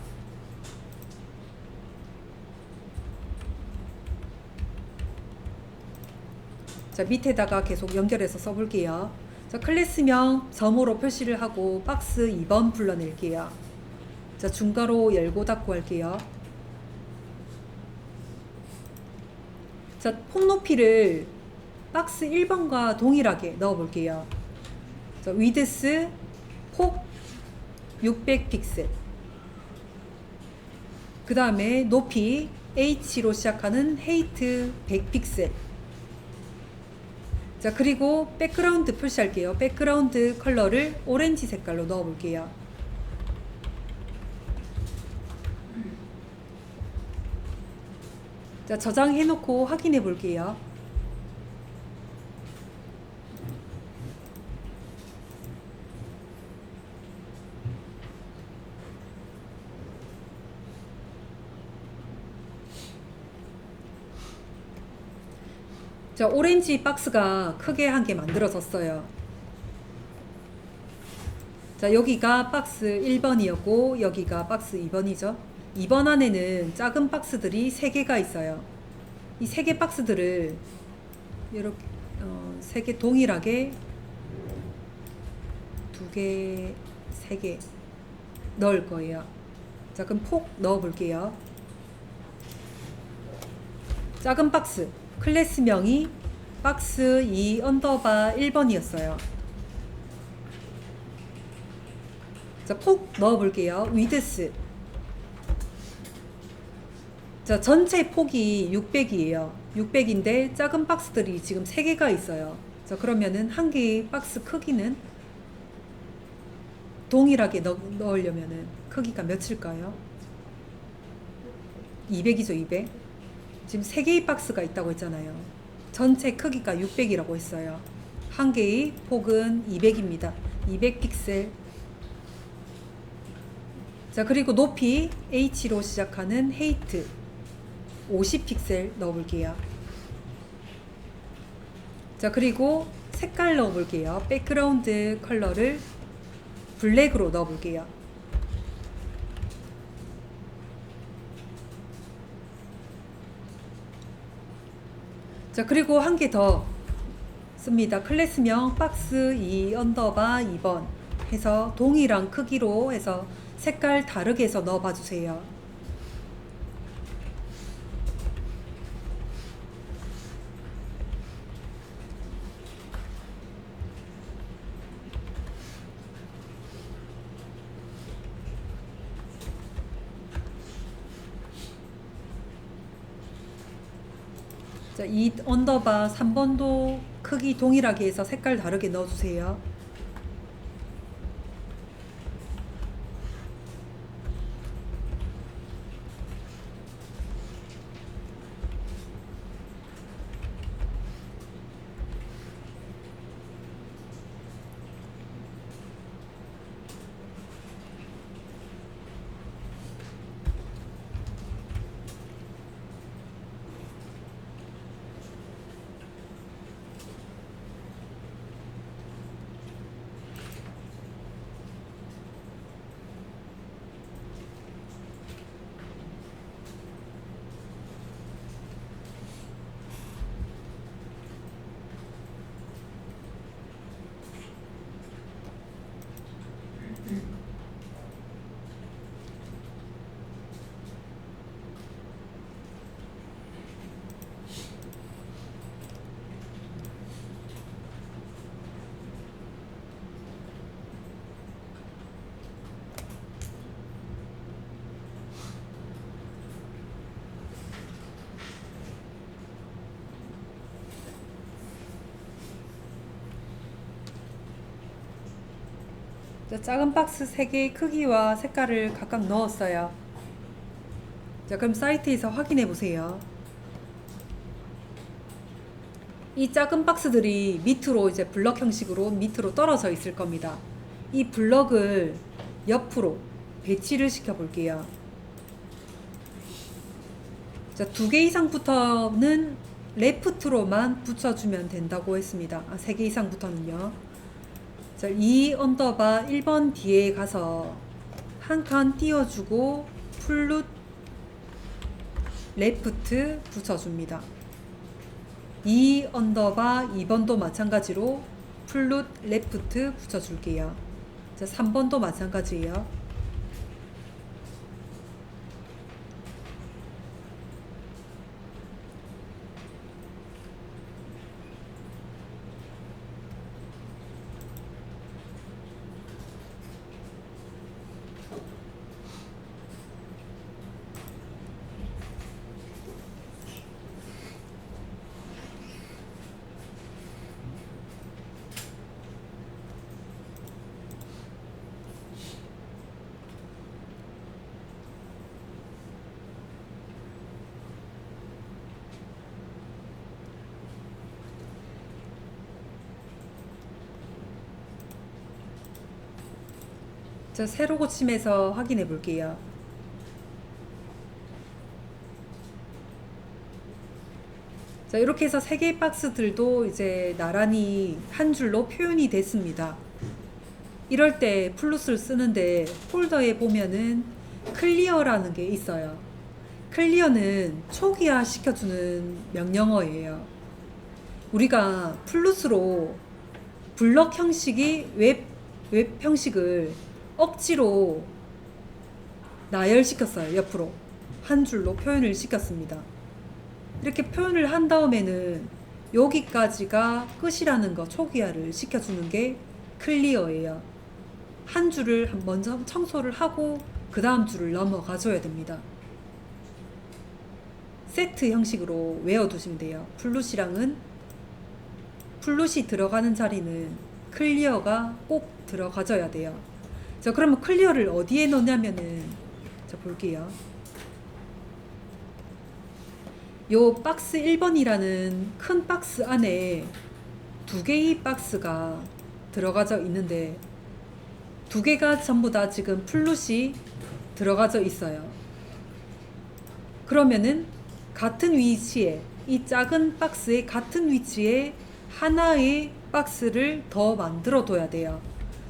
자, 밑에다가 계속 연결해서 써볼게요. 자, 클래스명 점으로 표시를 하고 박스 2번 불러낼게요. 자, 중괄호 열고 닫고 할게요. 자, 폭 높이를 박스 1번과 동일하게 넣어 볼게요. 자, 위드스 폭 600픽셀. 그 다음에 높이 H로 시작하는 헤이트 100픽셀. 자, 그리고 백그라운드 표시할게요. 백그라운드 컬러를 오렌지 색깔로 넣어 볼게요. 자, 저장해 놓고 확인해 볼게요. 자, 오렌지 박스가 크게 한 개 만들어졌어요. 자, 여기가 박스 1번이었고 여기가 박스 2번이죠. 2번 안에는 작은 박스들이 3개가 있어요. 이 3개 박스들을 이렇게 3개 동일하게 2개, 3개 넣을 거예요. 자, 그럼 폭 넣어 볼게요. 작은 박스 클래스명이 박스 2 언더바 1번이었어요. 자, 폭 넣어 볼게요. 위드스. 자, 전체 폭이 600이에요. 600인데 작은 박스들이 지금 3개가 있어요. 자, 그러면은 한 개의 박스 크기는 동일하게 넣으려면은 크기가 몇일까요? 200이죠, 200. 지금 3개의 박스가 있다고 했잖아요. 전체 크기가 600이라고 했어요. 한 개의 폭은 200입니다. 200픽셀. 자, 그리고 높이 H로 시작하는 헤이트 50픽셀 넣어볼게요. 자, 그리고 색깔 넣어볼게요. 백그라운드 컬러를 블랙으로 넣어볼게요. 자, 그리고 한 개 더 씁니다. 클래스명 박스 2 언더바 2번 해서 동일한 크기로 해서 색깔 다르게 해서 넣어봐 주세요. 자, 2 언더바 3번도 크기 동일하게 해서 색깔 다르게 넣어주세요. 자, 작은 박스 3개의 크기와 색깔을 각각 넣었어요. 자, 그럼 사이트에서 확인해 보세요. 이 작은 박스들이 밑으로 이제 블럭 형식으로 밑으로 떨어져 있을 겁니다. 이 블럭을 옆으로 배치를 시켜 볼게요. 자, 2개 이상부터는 레프트로만 붙여주면 된다고 했습니다. 3개 이상부터는요. 자, 2 언더바 1번 뒤에 가서 한 칸 띄워주고 플룻 레프트 붙여줍니다. 2 언더바 2번도 마찬가지로 플룻 레프트 붙여줄게요. 자, 3번도 마찬가지예요. 자, 세로 고침해서 확인해 볼게요. 자, 이렇게 해서 3개의 박스들도 이제 나란히 한 줄로 표현이 됐습니다. 이럴 때 플룻을 쓰는데 폴더에 보면은 클리어라는 게 있어요. 클리어는 초기화 시켜주는 명령어예요. 우리가 플룻으로 블럭 형식이 웹 형식을 억지로 나열시켰어요. 옆으로 한 줄로 표현을 시켰습니다. 이렇게 표현을 한 다음에는 여기까지가 끝이라는 거 초기화를 시켜주는 게 클리어예요. 한 줄을 먼저 청소를 하고 그 다음 줄을 넘어가 줘야 됩니다. 세트 형식으로 외워두시면 돼요. 플룻이랑은 플룻이 들어가는 자리는 클리어가 꼭 들어가줘야 돼요. 자, 그러면 클리어를 어디에 넣냐면은, 자, 볼게요. 요 박스 1번이라는 큰 박스 안에 2개의 박스가 들어가져 있는데 2개가 전부 다 지금 플룻이 들어가져 있어요. 그러면은 같은 위치에, 이 작은 박스의 같은 위치에 하나의 박스를 더 만들어 둬야 돼요.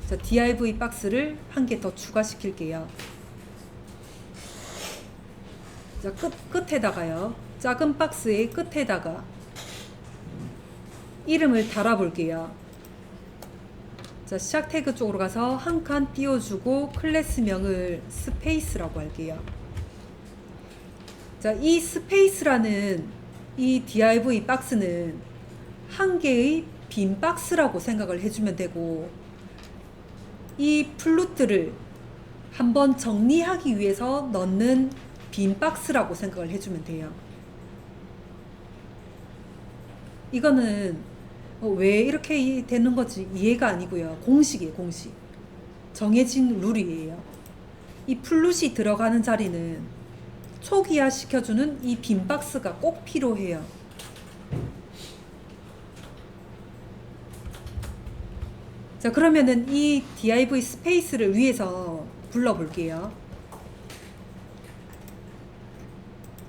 자, div 박스를 한 개 더 추가시킬게요. 자, 끝에다가요. 작은 박스의 끝에다가 이름을 달아 볼게요. 자, 시작 태그 쪽으로 가서 한 칸 띄워주고 클래스명을 스페이스라고 할게요. 자, 이 스페이스라는 이 div 박스는 한 개의 빈 박스라고 생각을 해주면 되고, 이 플룻들을 한번 정리하기 위해서 넣는 빈 박스라고 생각을 해주면 돼요. 이거는 왜 이렇게 되는 건지 이해가 아니고요. 공식이에요, 공식. 정해진 룰이에요. 이 플룻이 들어가는 자리는 초기화 시켜주는 이 빈 박스가 꼭 필요해요. 자, 그러면은 이 div 스페이스를 위해서 불러볼게요.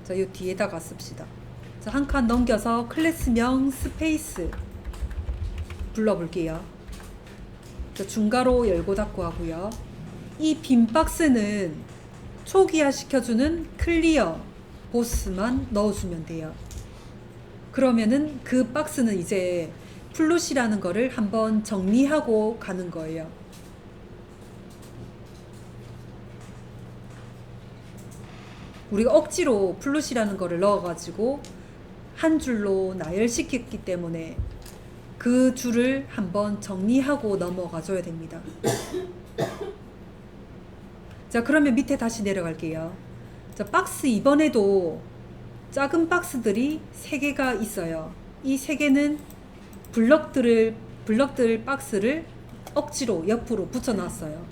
자, 요 뒤에다가 씁시다. 자, 한 칸 넘겨서 클래스명 스페이스 불러볼게요. 자, 중괄호 열고 닫고 하고요. 이 빈 박스는 초기화 시켜주는 클리어 보스만 넣어주면 돼요. 그러면은 그 박스는 이제 플룻이라는 거를 한번 정리하고 가는 거예요. 우리가 억지로 플룻이라는 거를 넣어가지고 한 줄로 나열시켰기 때문에 그 줄을 한번 정리하고 넘어가 줘야 됩니다. 자, 그러면 밑에 다시 내려갈게요. 자, 박스 2번에도 작은 박스들이 3개가 있어요. 이 3개는 블럭들 박스를 억지로 옆으로 붙여놨어요.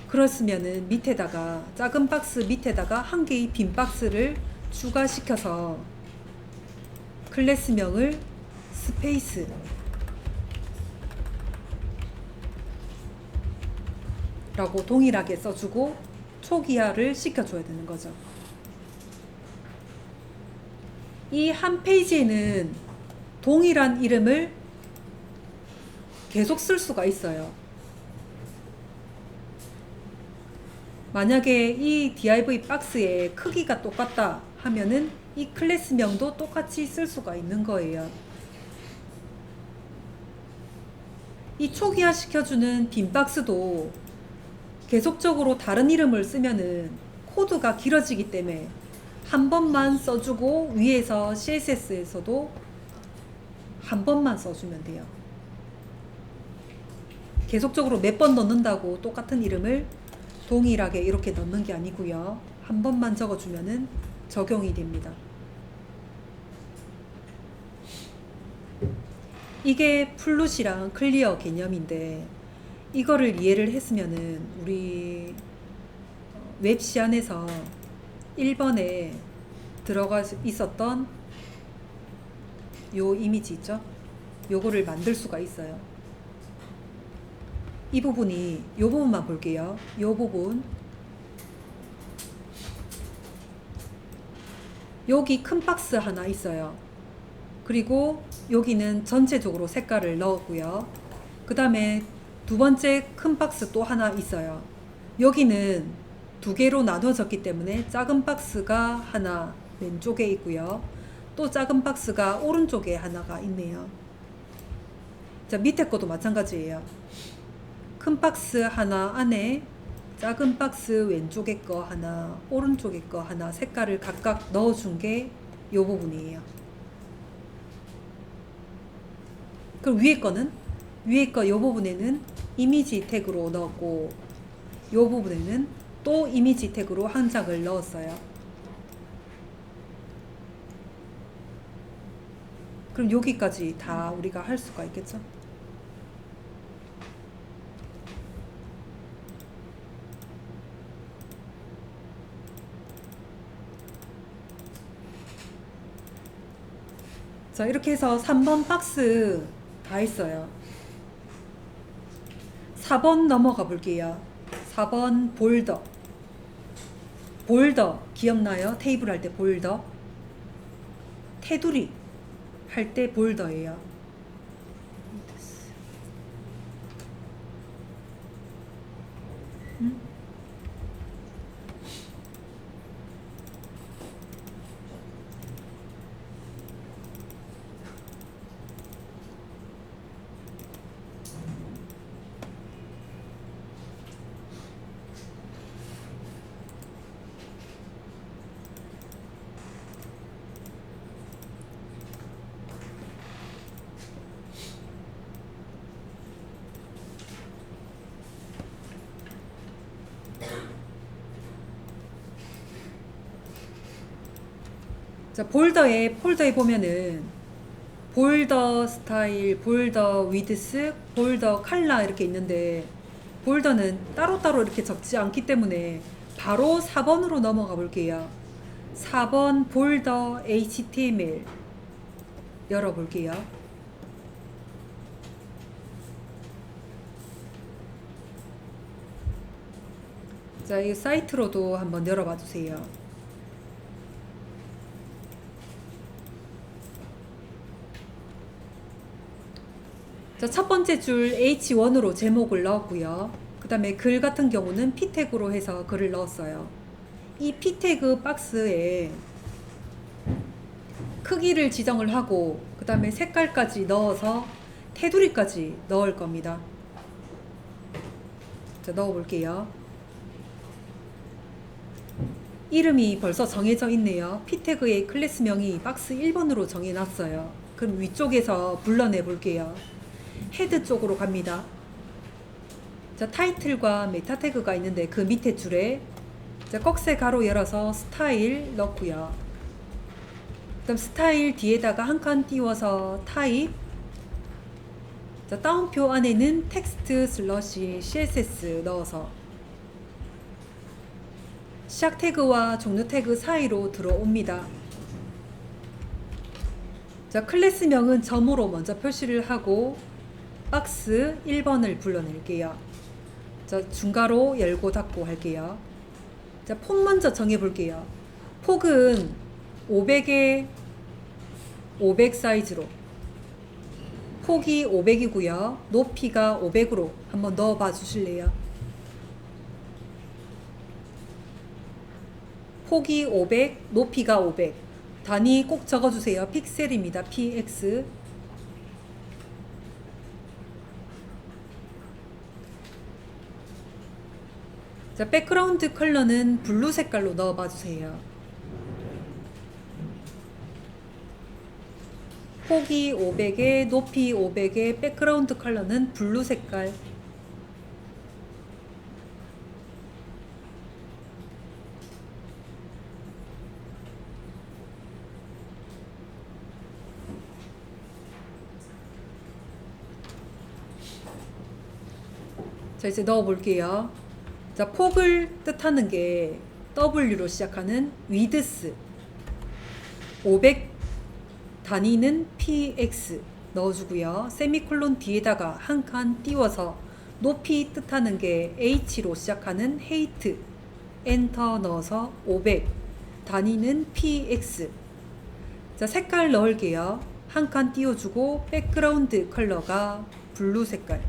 그렇으면은 밑에다가 작은 박스 밑에다가 한 개의 빈 박스를 추가시켜서 클래스명을 스페이스 라고 동일하게 써주고 초기화를 시켜줘야 되는 거죠. 이 한 페이지에는 동일한 이름을 계속 쓸 수가 있어요. 만약에 이 div 박스의 크기가 똑같다 하면은 이 클래스명도 똑같이 쓸 수가 있는 거예요. 이 초기화 시켜주는 빈 박스도 계속적으로 다른 이름을 쓰면은 코드가 길어지기 때문에 한 번만 써주고 위에서 CSS에서도 한 번만 써주면 돼요. 계속적으로 몇 번 넣는다고 똑같은 이름을 동일하게 이렇게 넣는 게 아니고요. 한 번만 적어주면은 적용이 됩니다. 이게 플룻이랑 클리어 개념인데 이거를 이해를 했으면은 우리 웹시 안에서 1번에 들어가 있었던 요 이미지 있죠? 요거를 만들 수가 있어요. 이 부분이 요 부분만 볼게요. 요 부분 여기 큰 박스 하나 있어요. 그리고 여기는 전체적으로 색깔을 넣었고요. 그 다음에 두 번째 큰 박스 또 하나 있어요. 여기는 두 개로 나눠졌기 때문에 작은 박스가 하나 왼쪽에 있고요. 또 작은 박스가 오른쪽에 하나가 있네요. 자, 밑에 것도 마찬가지예요. 큰 박스 하나 안에 작은 박스 왼쪽에 거 하나, 오른쪽에 거 하나 색깔을 각각 넣어준 게 이 부분이에요. 그럼 위에 거는? 위에 거 이 부분에는 이미지 태그로 넣었고 이 부분에는 또 이미지 태그로 한 장을 넣었어요. 그럼 여기까지 다 우리가 할 수가 있겠죠? 자, 이렇게 해서 3번 박스 다 했어요. 4번 넘어가 볼게요. 4번 볼더. 볼더 기억나요? 테이블 할 때 볼더. 테두리 할 때 볼더예요. 자, 폴더에 보면은 볼더 스타일, 볼더 위드스, 볼더 컬러 이렇게 있는데 볼더는 따로따로 이렇게 적지 않기 때문에 바로 4번으로 넘어가 볼게요. 4번 볼더 HTML 열어볼게요. 자, 이 사이트로도 한번 열어봐 주세요. 자, 첫 번째 줄 H1으로 제목을 넣었고요. 그 다음에 글 같은 경우는 P 태그로 해서 글을 넣었어요. 이 P 태그 박스에 크기를 지정을 하고 그 다음에 색깔까지 넣어서 테두리까지 넣을 겁니다. 자, 넣어 볼게요. 이름이 벌써 정해져 있네요. P 태그의 클래스명이 박스 1번으로 정해놨어요. 그럼 위쪽에서 불러내 볼게요. 헤드 쪽으로 갑니다. 자, 타이틀과 메타 태그가 있는데 그 밑에 줄에 자, 꺽쇠 가로 열어서 스타일 넣고요. 그다음 스타일 뒤에다가 한 칸 띄워서 타입 자, 다운표 안에는 텍스트 슬러시 CSS 넣어서 시작 태그와 종료 태그 사이로 들어옵니다. 자, 클래스명은 점으로 먼저 표시를 하고 박스 1번을 불러낼게요. 자, 중괄호 열고 닫고 할게요. 자, 폭 먼저 정해 볼게요. 폭은 500에 500 사이즈로, 폭이 500이고요. 높이가 500으로 한번 넣어 봐 주실래요? 폭이 500, 높이가 500. 단위 꼭 적어 주세요. 픽셀입니다. px. 자, 백그라운드 컬러는 블루 색깔로 넣어 봐 주세요. 폭이 500에 높이 500에 백그라운드 컬러는 블루 색깔. 자, 이제 넣어 볼게요. 자, 폭을 뜻하는 게 W로 시작하는 width, 500 단위는 px 넣어주고요. 세미콜론 뒤에다가 한 칸 띄워서 높이 뜻하는 게 h로 시작하는 height, 엔터 넣어서 500 단위는 px. 자, 색깔 넣을게요. 한 칸 띄워주고 백그라운드 컬러가 블루 색깔.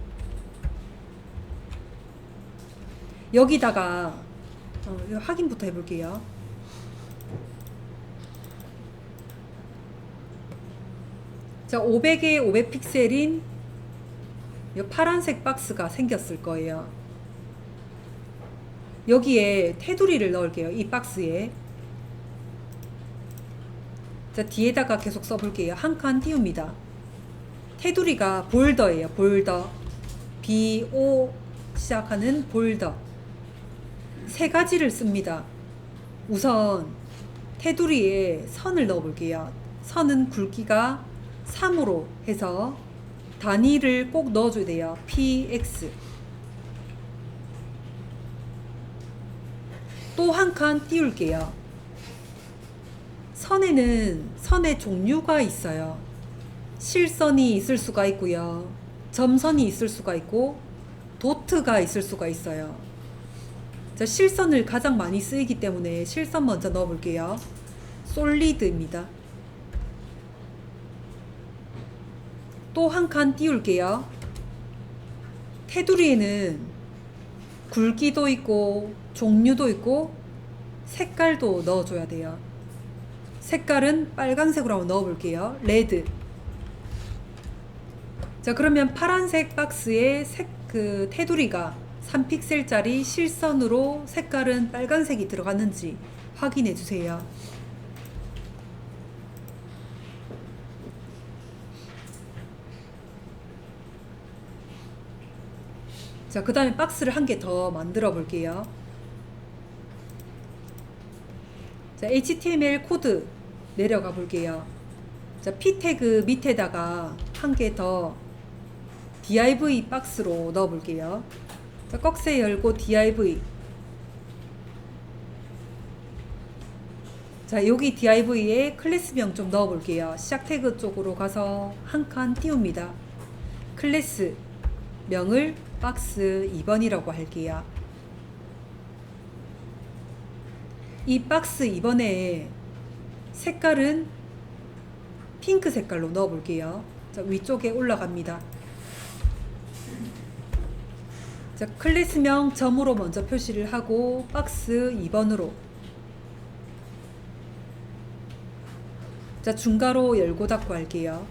여기다가 확인부터 해볼게요. 자, 500에 500 픽셀인 이 파란색 박스가 생겼을 거예요. 여기에 테두리를 넣을게요. 이 박스에. 자, 뒤에다가 계속 써볼게요. 한 칸 띄웁니다. 테두리가 볼더예요. 볼더. BO 시작하는 볼더. 세 가지를 씁니다. 우선 테두리에 선을 넣어 볼게요. 선은 굵기가 3으로 해서 단위를 꼭 넣어줘야 돼요. px. 또 한 칸 띄울게요. 선에는 선의 종류가 있어요. 실선이 있을 수가 있고요. 점선이 있을 수가 있고 도트가 있을 수가 있어요. 자, 실선을 가장 많이 쓰이기 때문에 실선 먼저 넣어 볼게요. 솔리드입니다. 또 한 칸 띄울게요. 테두리에는 굵기도 있고 종류도 있고 색깔도 넣어줘야 돼요. 색깔은 빨간색으로 한번 넣어볼게요. 레드. 자, 그러면 파란색 박스에 그 테두리가 3픽셀짜리 실선으로 색깔은 빨간색이 들어갔는지 확인해 주세요. 자, 그 다음에 박스를 한 개 더 만들어 볼게요. 자, HTML 코드 내려가 볼게요. 자, P 태그 밑에다가 한 개 더 div 박스로 넣어 볼게요. 자, 꺽쇠 열고 div. 자, 여기 div에 클래스명 좀 넣어 볼게요. 시작 태그 쪽으로 가서 한 칸 띄웁니다. 클래스 명을 박스 2번이라고 할게요. 이 박스 2번에 색깔은 핑크 색깔로 넣어 볼게요. 자, 위쪽에 올라갑니다. 자, 클래스명 점으로 먼저 표시를 하고 박스 2번으로. 자, 중괄호 열고 닫고 할게요.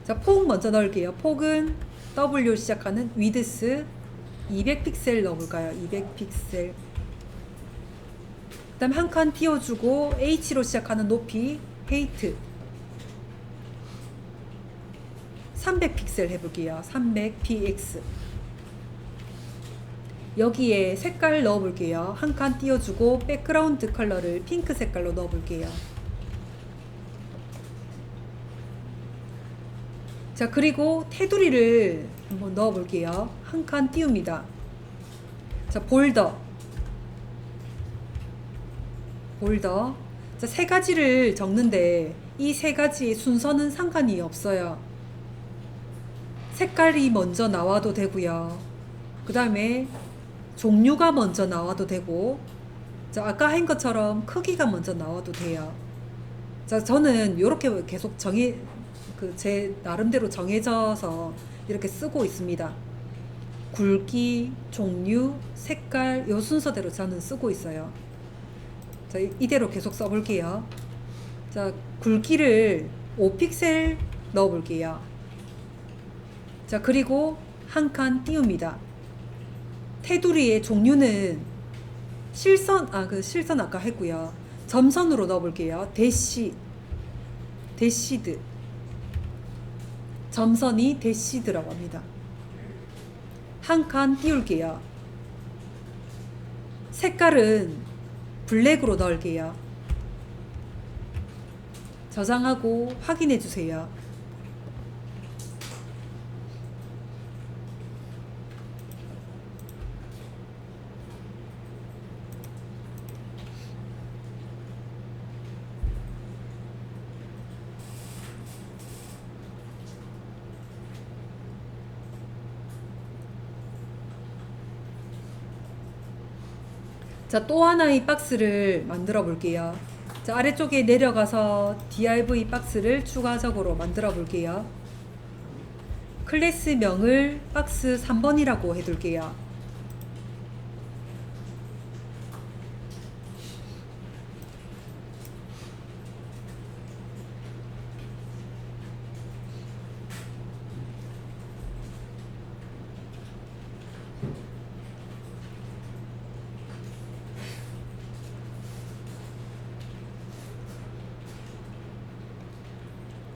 자, 폭 먼저 넣을게요. 폭은 W 시작하는 width 200 픽셀 넣어볼까요? 200 픽셀. 그 다음 한 칸 띄워주고 H로 시작하는 높이 height 300 픽셀 해볼게요. 300 px. 여기에 색깔 넣어볼게요. 한 칸 띄워주고 백그라운드 컬러를 핑크 색깔로 넣어볼게요. 자, 그리고 테두리를 한번 넣어 볼게요. 한 칸 띄웁니다. 자, 볼더. 자, 세 가지를 적는데 이 세 가지의 순서는 상관이 없어요. 색깔이 먼저 나와도 되고요. 그 다음에 종류가 먼저 나와도 되고, 자, 아까 한 것처럼 크기가 먼저 나와도 돼요. 자, 저는 이렇게 계속 제 나름대로 정해져서 이렇게 쓰고 있습니다. 굵기, 종류, 색깔, 요 순서대로 저는 쓰고 있어요. 자, 이대로 계속 써볼게요. 자, 굵기를 5픽셀 넣어볼게요. 자, 그리고 한 칸 띄웁니다. 테두리의 종류는 실선 아까 했고요. 점선으로 넣어볼게요. 대시드. 점선이 대시드라고 합니다. 한 칸 띄울게요. 색깔은 블랙으로 넣을게요. 저장하고 확인해 주세요. 자, 또 하나의 박스를 만들어 볼게요. 자, 아래쪽에 내려가서 div 박스를 추가적으로 만들어 볼게요. 클래스명을 박스 3번이라고 해둘게요.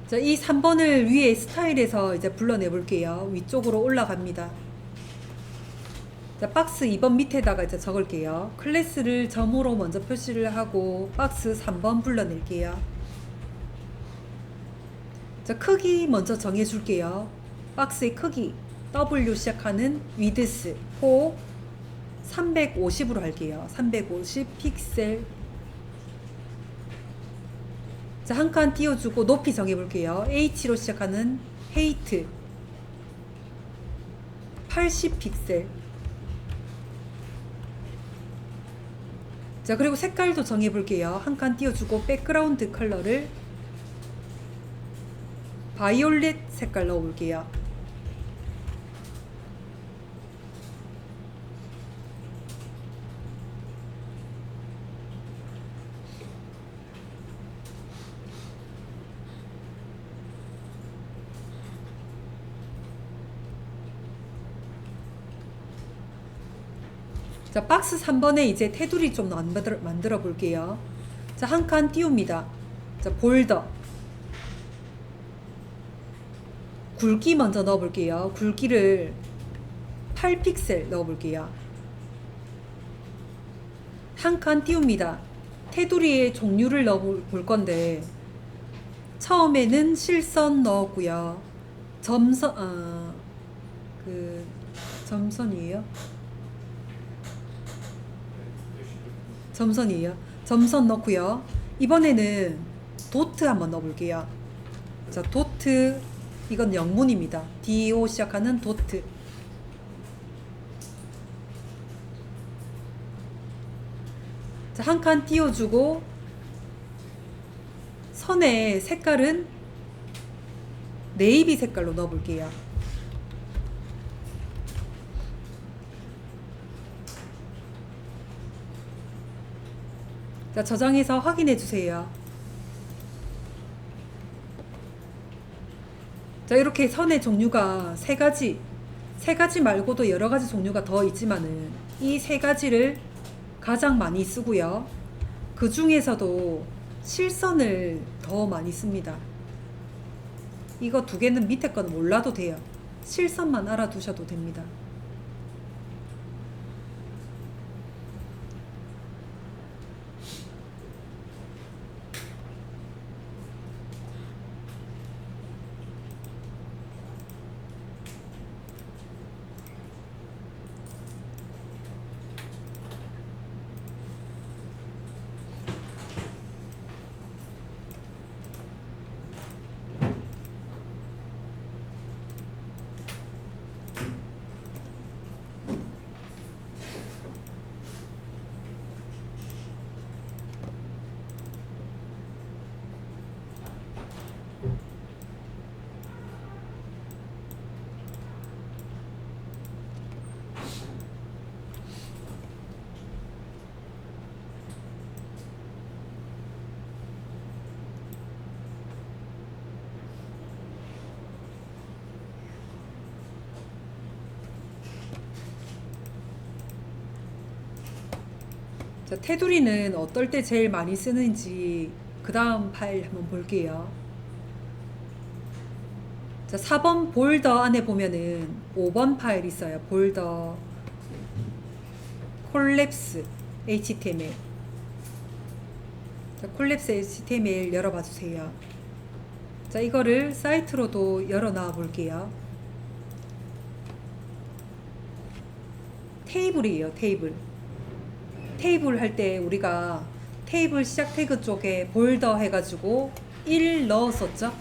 자, 이 3번을 위에 스타일에서 이제 불러내 볼게요. 위쪽으로 올라갑니다. 자, 박스 2번 밑에다가 이제 적을게요. 클래스를 점으로 먼저 표시를 하고 박스 3번 불러낼게요. 자, 크기 먼저 정해 줄게요. 박스의 크기 W 시작하는 위드스 호 350으로 할게요. 350 픽셀. 자, 한 칸 띄워주고 높이 정해볼게요. H로 시작하는 헤이트 80 픽셀. 자, 그리고 색깔도 정해볼게요. 한 칸 띄워주고 백그라운드 컬러를 바이올렛 색깔 넣어볼게요. 자, 박스 3번에 이제 테두리 좀 만들어 볼게요. 자, 한 칸 띄웁니다. 자, 볼더. 굵기 먼저 넣어 볼게요. 굵기를 8픽셀 넣어 볼게요. 한 칸 띄웁니다. 테두리의 종류를 넣어 볼 건데, 처음에는 실선 넣었고요. 점선이에요? 점선이에요. 점선 넣고요. 이번에는 도트 한번 넣어볼게요. 자, 도트. 이건 영문입니다. DO 시작하는 도트. 자, 한 칸 띄워주고 선의 색깔은 네이비 색깔로 넣어볼게요. 자, 저장해서 확인해 주세요. 자, 이렇게 선의 종류가 세 가지 말고도 여러 가지 종류가 더 있지만은 이 세 가지를 가장 많이 쓰고요. 그 중에서도 실선을 더 많이 씁니다. 이거 두 개는 밑에 건 몰라도 돼요. 실선만 알아두셔도 됩니다. 자, 테두리는 어떨 때 제일 많이 쓰는지 그 다음 파일 한번 볼게요. 자, 4번 볼더 안에 보면은 5번 파일 있어요. 볼더 콜랩스 HTML. 자, 콜랩스 HTML 열어봐 주세요. 자, 이거를 사이트로도 열어 놔 볼게요. 테이블이에요, 테이블. 테이블 할 때 우리가 테이블 시작 태그 쪽에 볼더 해가지고 1 넣었었죠.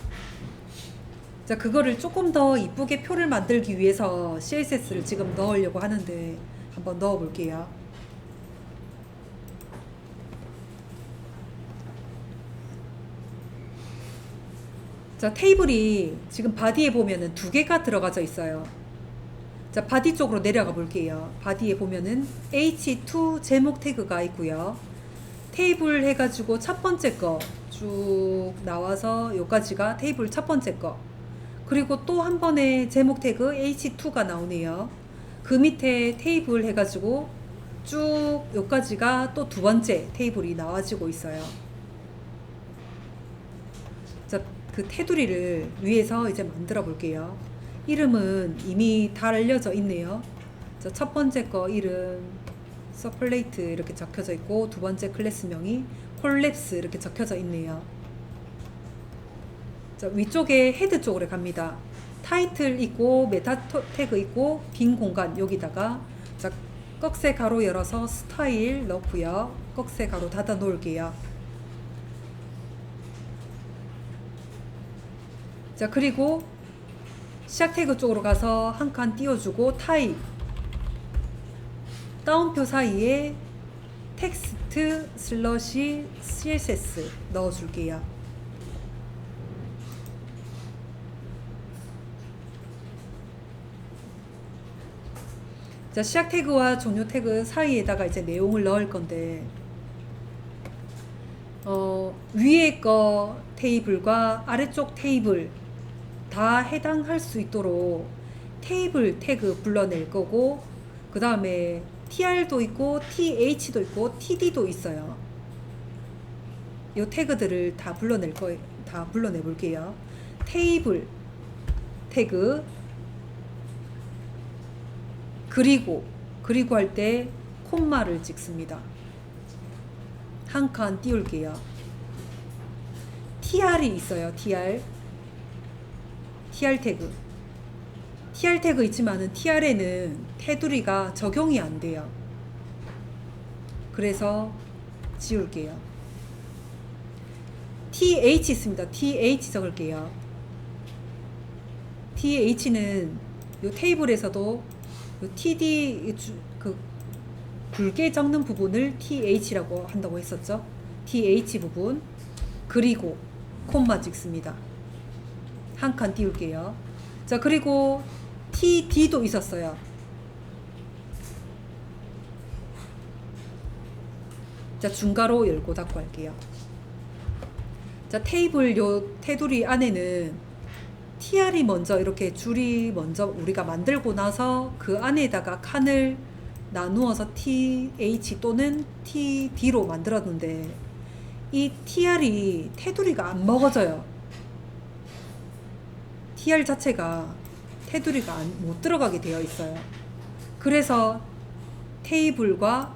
자, 그거를 조금 더 이쁘게 표를 만들기 위해서 CSS를 지금 넣으려고 하는데 한번 넣어 볼게요. 자, 테이블이 지금 바디에 보면은 두 개가 들어가져 있어요. 자, 바디 쪽으로 내려가 볼게요. 바디에 보면은 H2 제목 태그가 있고요. 테이블 해가지고 첫 번째 거 쭉 나와서 요까지가 테이블 첫 번째 거. 그리고 또 한 번에 제목 태그 H2가 나오네요. 그 밑에 테이블 해가지고 쭉 요까지가 또 두 번째 테이블이 나와지고 있어요. 자, 그 테두리를 위에서 이제 만들어 볼게요. 이름은 이미 다 알려져 있네요. 자, 첫 번째 거 이름 서플레이트 이렇게 적혀져 있고, 두 번째 클래스명이 콜랩스 이렇게 적혀져 있네요. 자, 위쪽에 헤드 쪽으로 갑니다. 타이틀 있고 메타 태그 있고 빈 공간 여기다가 자, 꺽쇠 가로 열어서 스타일 넣고요. 꺽쇠 가로 닫아 놓을게요. 자, 그리고 시작 태그 쪽으로 가서 한 칸 띄워주고 타입 따옴표 사이에 텍스트 슬러시 CSS 넣어줄게요. 자, 시작 태그와 종료 태그 사이에다가 이제 내용을 넣을 건데, 위에 거 테이블과 아래쪽 테이블 다 해당할 수 있도록 테이블 태그 불러낼 거고, 그 다음에 TR도 있고 TH도 있고 TD도 있어요. 이 태그들을 다 불러낼 거예요. 다 불러내 볼게요. 테이블 태그 그리고 할 때 콤마를 찍습니다. 한 칸 띄울게요. TR이 있어요. TR 태그 있지만은 TR에는 테두리가 적용이 안 돼요. 그래서 지울게요. TH 있습니다. TH 적을게요. TH는 이 테이블에서도 요 TD 그 굵게 적는 부분을 TH라고 한다고 했었죠. TH 부분 그리고 콤마 찍습니다. 한 칸 띄울게요. 자, 그리고 TD도 있었어요. 자, 중괄호 열고 닫고 할게요. 자, 테이블 요 테두리 안에는 TR이 먼저 이렇게 줄이 먼저 우리가 만들고 나서 그 안에다가 칸을 나누어서 TH 또는 TD로 만들었는데, 이 TR이 테두리가 안 먹어져요. TR 자체가 테두리가 못 들어가게 되어 있어요. 그래서 테이블과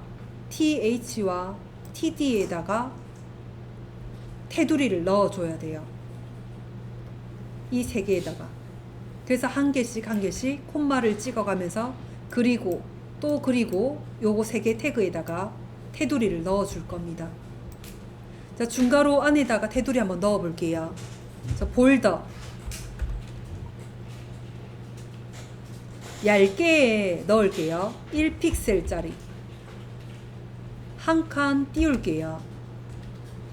TH와 TD에다가 테두리를 넣어줘야 돼요. 이 세 개에다가. 그래서 한 개씩 콤마를 찍어가면서 그리고 또 그리고 요거 세 개 태그에다가 테두리를 넣어줄 겁니다. 자, 중괄호 안에다가 테두리 한번 넣어 볼게요. 자, 볼더 얇게 넣을게요. 1픽셀짜리 한 칸 띄울게요.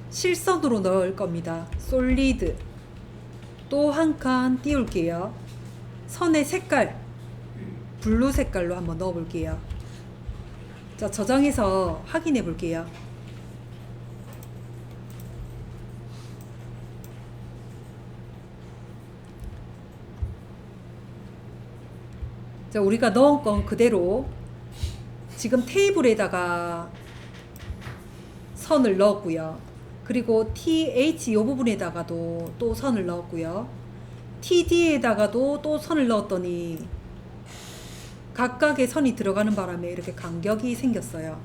실선으로 넣을 겁니다. 솔리드 또 한 칸 띄울게요. 선의 색깔 블루 색깔로 한번 넣어 볼게요. 자, 저장해서 확인해 볼게요. 자, 우리가 넣은 건 그대로 지금 테이블에다가 선을 넣었고요. 그리고 TH 이 부분에다가도 또 선을 넣었고요. TD에다가도 또 선을 넣었더니 각각의 선이 들어가는 바람에 이렇게 간격이 생겼어요.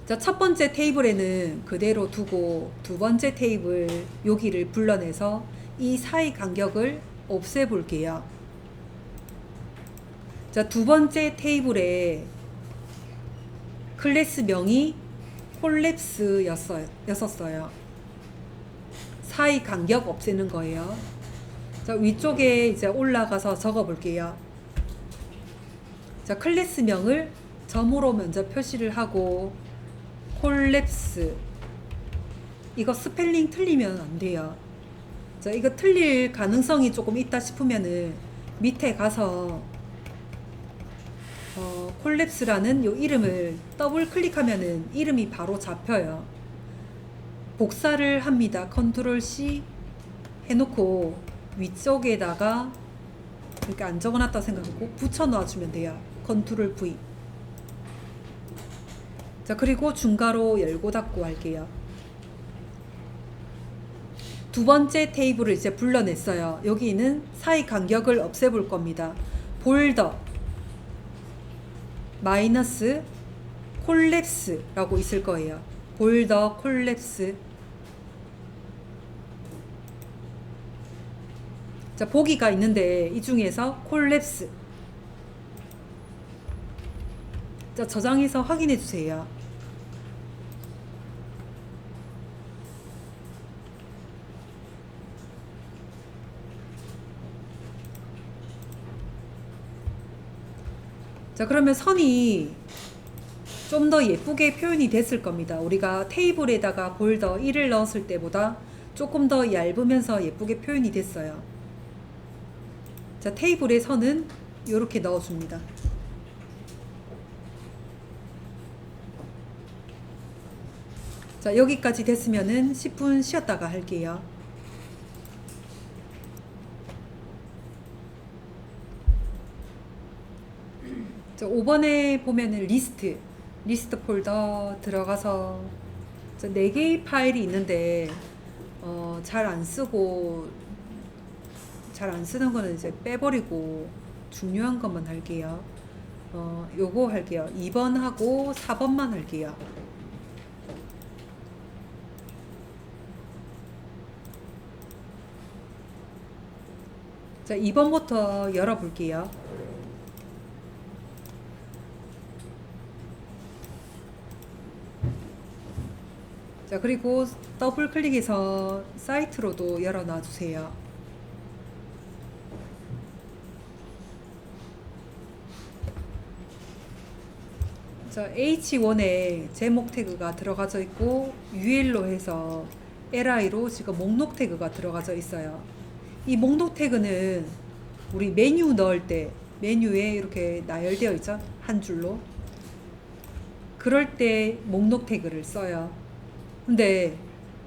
자, 첫 번째 테이블에는 그대로 두고 두 번째 테이블 여기를 불러내서 이 사이 간격을 없애 볼게요. 자, 두 번째 테이블에 클래스명이 콜랩스였었어요. 사이 간격 없애는 거예요. 자, 위쪽에 이제 올라가서 적어 볼게요. 자, 클래스명을 점으로 먼저 표시를 하고 콜랩스, 이거 스펠링 틀리면 안 돼요. 자, 이거 틀릴 가능성이 조금 있다 싶으면은 밑에 가서 콜랩스라는 요 이름을 더블 클릭하면은 이름이 바로 잡혀요. 복사를 합니다. 컨트롤 C 해놓고 위쪽에다가 이렇게 안 적어놨다 생각하고 붙여 놔주면 돼요. 컨트롤 V. 자, 그리고 중괄호 열고 닫고 할게요. 두 번째 테이블을 이제 불러냈어요. 여기는 사이 간격을 없애볼 겁니다. 볼더 마이너스 콜랩스라고 있을 거예요. 볼더 콜랩스. 자, 보기가 있는데 이 중에서 콜랩스. 자, 저장해서 확인해 주세요. 자, 그러면 선이 좀 더 예쁘게 표현이 됐을 겁니다. 우리가 테이블에다가 볼더 1을 넣었을 때보다 조금 더 얇으면서 예쁘게 표현이 됐어요. 자, 테이블의 선은 이렇게 넣어줍니다. 자, 여기까지 됐으면은 10분 쉬었다가 할게요. 자, 5번에 보면은 리스트 폴더 들어가서 4개의 파일이 있는데 잘 안 쓰고 잘 안 쓰는 거는 이제 빼버리고 중요한 것만 할게요. 요거 할게요. 2번하고 4번만 할게요. 자, 2번부터 열어볼게요. 자, 그리고 더블 클릭해서 사이트로도 열어놔 주세요. 자, H1에 제목 태그가 들어가져 있고 UL로 해서 LI로 지금 목록 태그가 들어가져 있어요. 이 목록 태그는 우리 메뉴 넣을 때 메뉴에 이렇게 나열되어 있죠? 한 줄로. 그럴 때 목록 태그를 써요. 근데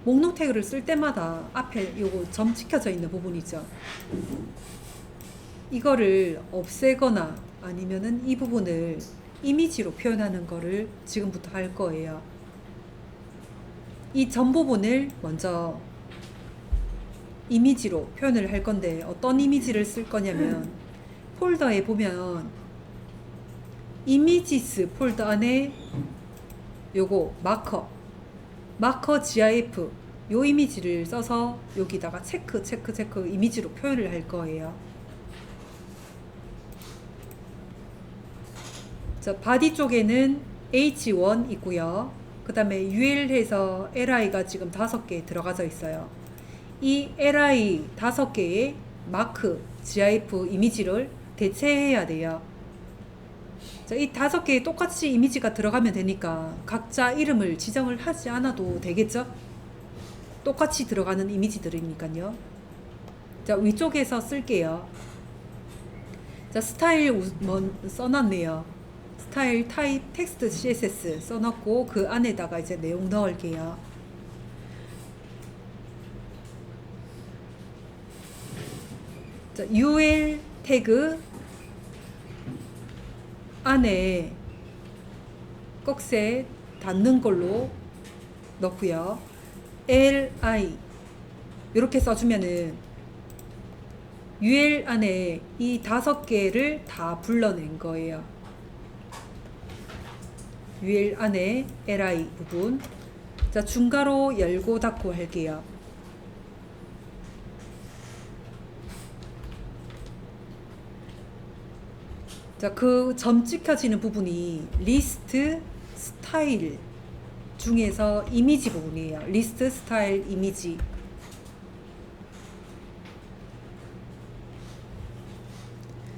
목록 태그를 쓸 때마다 앞에 요거 점 찍혀져 있는 부분 있죠? 이거를 없애거나 아니면은 이 부분을 이미지로 표현하는 거를 지금부터 할 거예요. 이 점 부분을 먼저 이미지로 표현을 할 건데 어떤 이미지를 쓸 거냐면 폴더에 보면 이미지스 폴더 안에 요거 마커 GIF 요 이미지를 써서 여기다가 체크 이미지로 표현을 할 거예요. 자, 바디 쪽에는 H1 있고요. 그 다음에 UL 해서 LI가 지금 5개 들어가져 있어요. 이 LI 5개의 마크 GIF 이미지를 대체해야 돼요. 자, 이 5개의 똑같이 이미지가 들어가면 되니까 각자 이름을 지정을 하지 않아도 되겠죠? 똑같이 들어가는 이미지들이니까요. 자, 위쪽에서 쓸게요. 자, 스타일 써놨네요. 스타일 타입 텍스트 CSS 써놓고 그 안에다가 이제 내용 넣을게요. 자, UL 태그 안에 꺽쇠 닿는 걸로 넣고요. li 이렇게 써주면은 UL 안에 이 5개를 다 불러낸 거예요. UL 안에 li 부분. 자, 중가로 열고 닫고 할게요. 자, 그 점 찍혀지는 부분이 리스트 스타일 중에서 이미지 부분이에요. 리스트 스타일 이미지.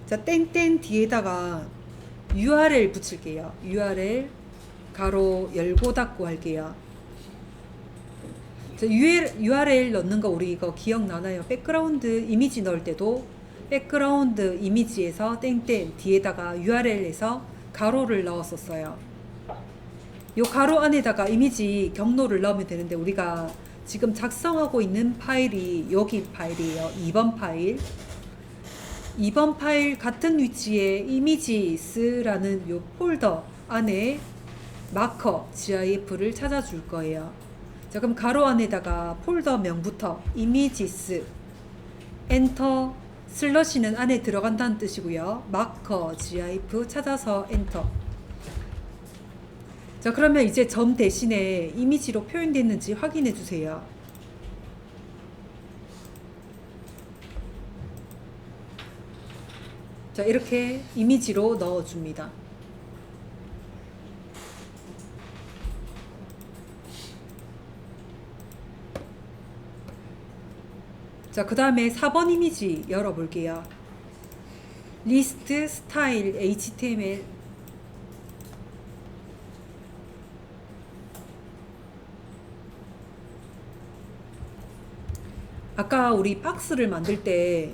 자, 땡땡 뒤에다가 URL 붙일게요. URL 가로 열고 닫고 할게요. 자, URL 넣는 거 우리 이거 기억나나요? 백그라운드 이미지 넣을 때도 백그라운드 이미지에서 땡땡 뒤에다가 URL에서 가로를 넣었었어요. 요 가로 안에다가 이미지 경로를 넣으면 되는데 우리가 지금 작성하고 있는 파일이 여기 파일이에요. 2번 파일. 2번 파일 같은 위치에 이미지스라는 요 폴더 안에 마커 GIF를 찾아줄 거예요. 자, 그럼 가로 안에다가 폴더명부터 이미지스 엔터 슬러시는 안에 들어간다는 뜻이고요. 마커 GIF 찾아서 엔터. 자, 그러면 이제 점 대신에 이미지로 표현됐는지 확인해 주세요. 자, 이렇게 이미지로 넣어줍니다. 자, 그 다음에 4번 이미지 열어볼게요. 리스트 스타일 HTML. 아까 우리 박스를 만들 때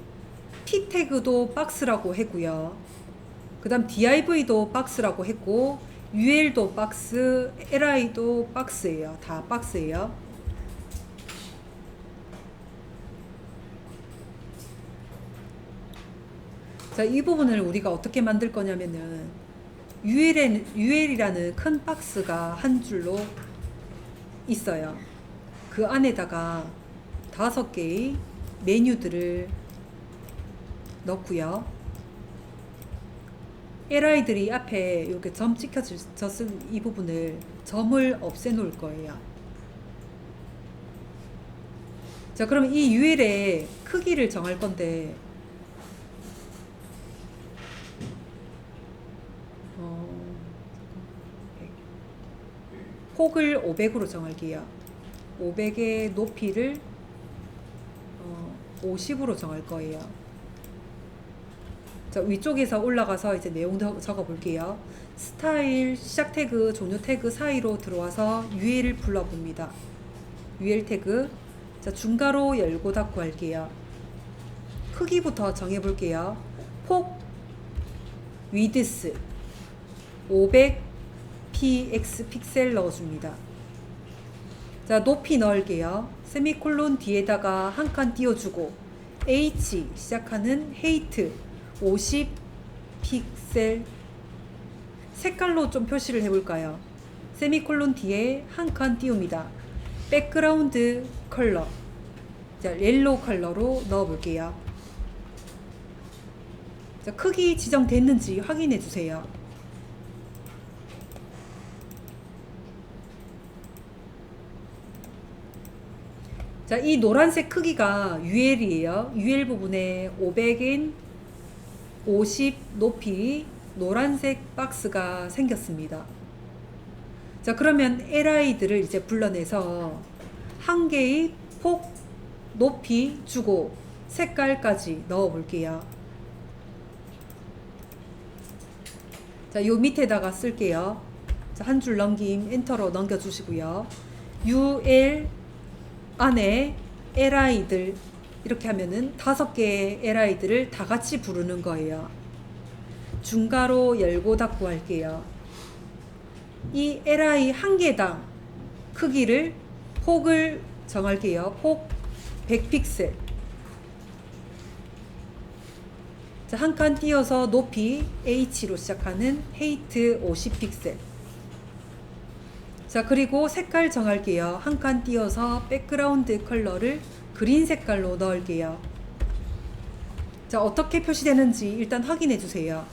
T 태그도 박스라고 했고요. 그 다음 div도 박스라고 했고 ul도 박스, li도 박스예요. 다 박스예요. 자, 이 부분을 우리가 어떻게 만들 거냐면은 ul이라는 큰 박스가 한 줄로 있어요. 그 안에다가 5개의 메뉴들을 넣고요. li들이 앞에 이렇게 점 찍혀졌을 이 부분을 점을 없애 놓을 거예요. 자, 그럼 이 ul의 크기를 정할 건데 폭을 500으로 정할게요. 500의 높이를 50으로 정할 거예요. 자, 위쪽에서 올라가서 이제 내용 적어 볼게요. 스타일 시작 태그, 종료 태그 사이로 들어와서 UL을 불러봅니다. UL 태그. 자, 중가로 열고 닫고 할게요. 크기부터 정해 볼게요. 폭 위드스 500 px 픽셀 넣어줍니다. 자, 높이 넣을게요. 세미콜론 뒤에다가 한 칸 띄워주고 H 시작하는 헤이트 50 픽셀. 색깔로 좀 표시를 해볼까요? 세미콜론 뒤에 한 칸 띄웁니다. 백그라운드 컬러. 자, 옐로우 컬러로 넣어볼게요. 자, 크기 지정됐는지 확인해 주세요. 자, 이 노란색 크기가 UL이에요. UL 부분에 500인 50 높이 노란색 박스가 생겼습니다. 자, 그러면 li들을 이제 불러내서 한 개의 폭, 높이 주고 색깔까지 넣어 볼게요. 자, 요 밑에다가 쓸게요. 자, 한 줄 넘김 엔터로 넘겨 주시고요. ul 안에 li들 이렇게 하면은 5개의 li들을 다 같이 부르는 거예요. 중가로 열고 닫고 할게요. 이 li 한 개당 크기를 폭을 정할게요. 폭 100픽셀. 자, 한 칸 띄어서 높이 h로 시작하는 헤이트 50픽셀. 자, 그리고 색깔 정할게요. 한 칸 띄어서 백그라운드 컬러를 그린 색깔로 넣을게요. 자, 어떻게 표시되는지 일단 확인해 주세요.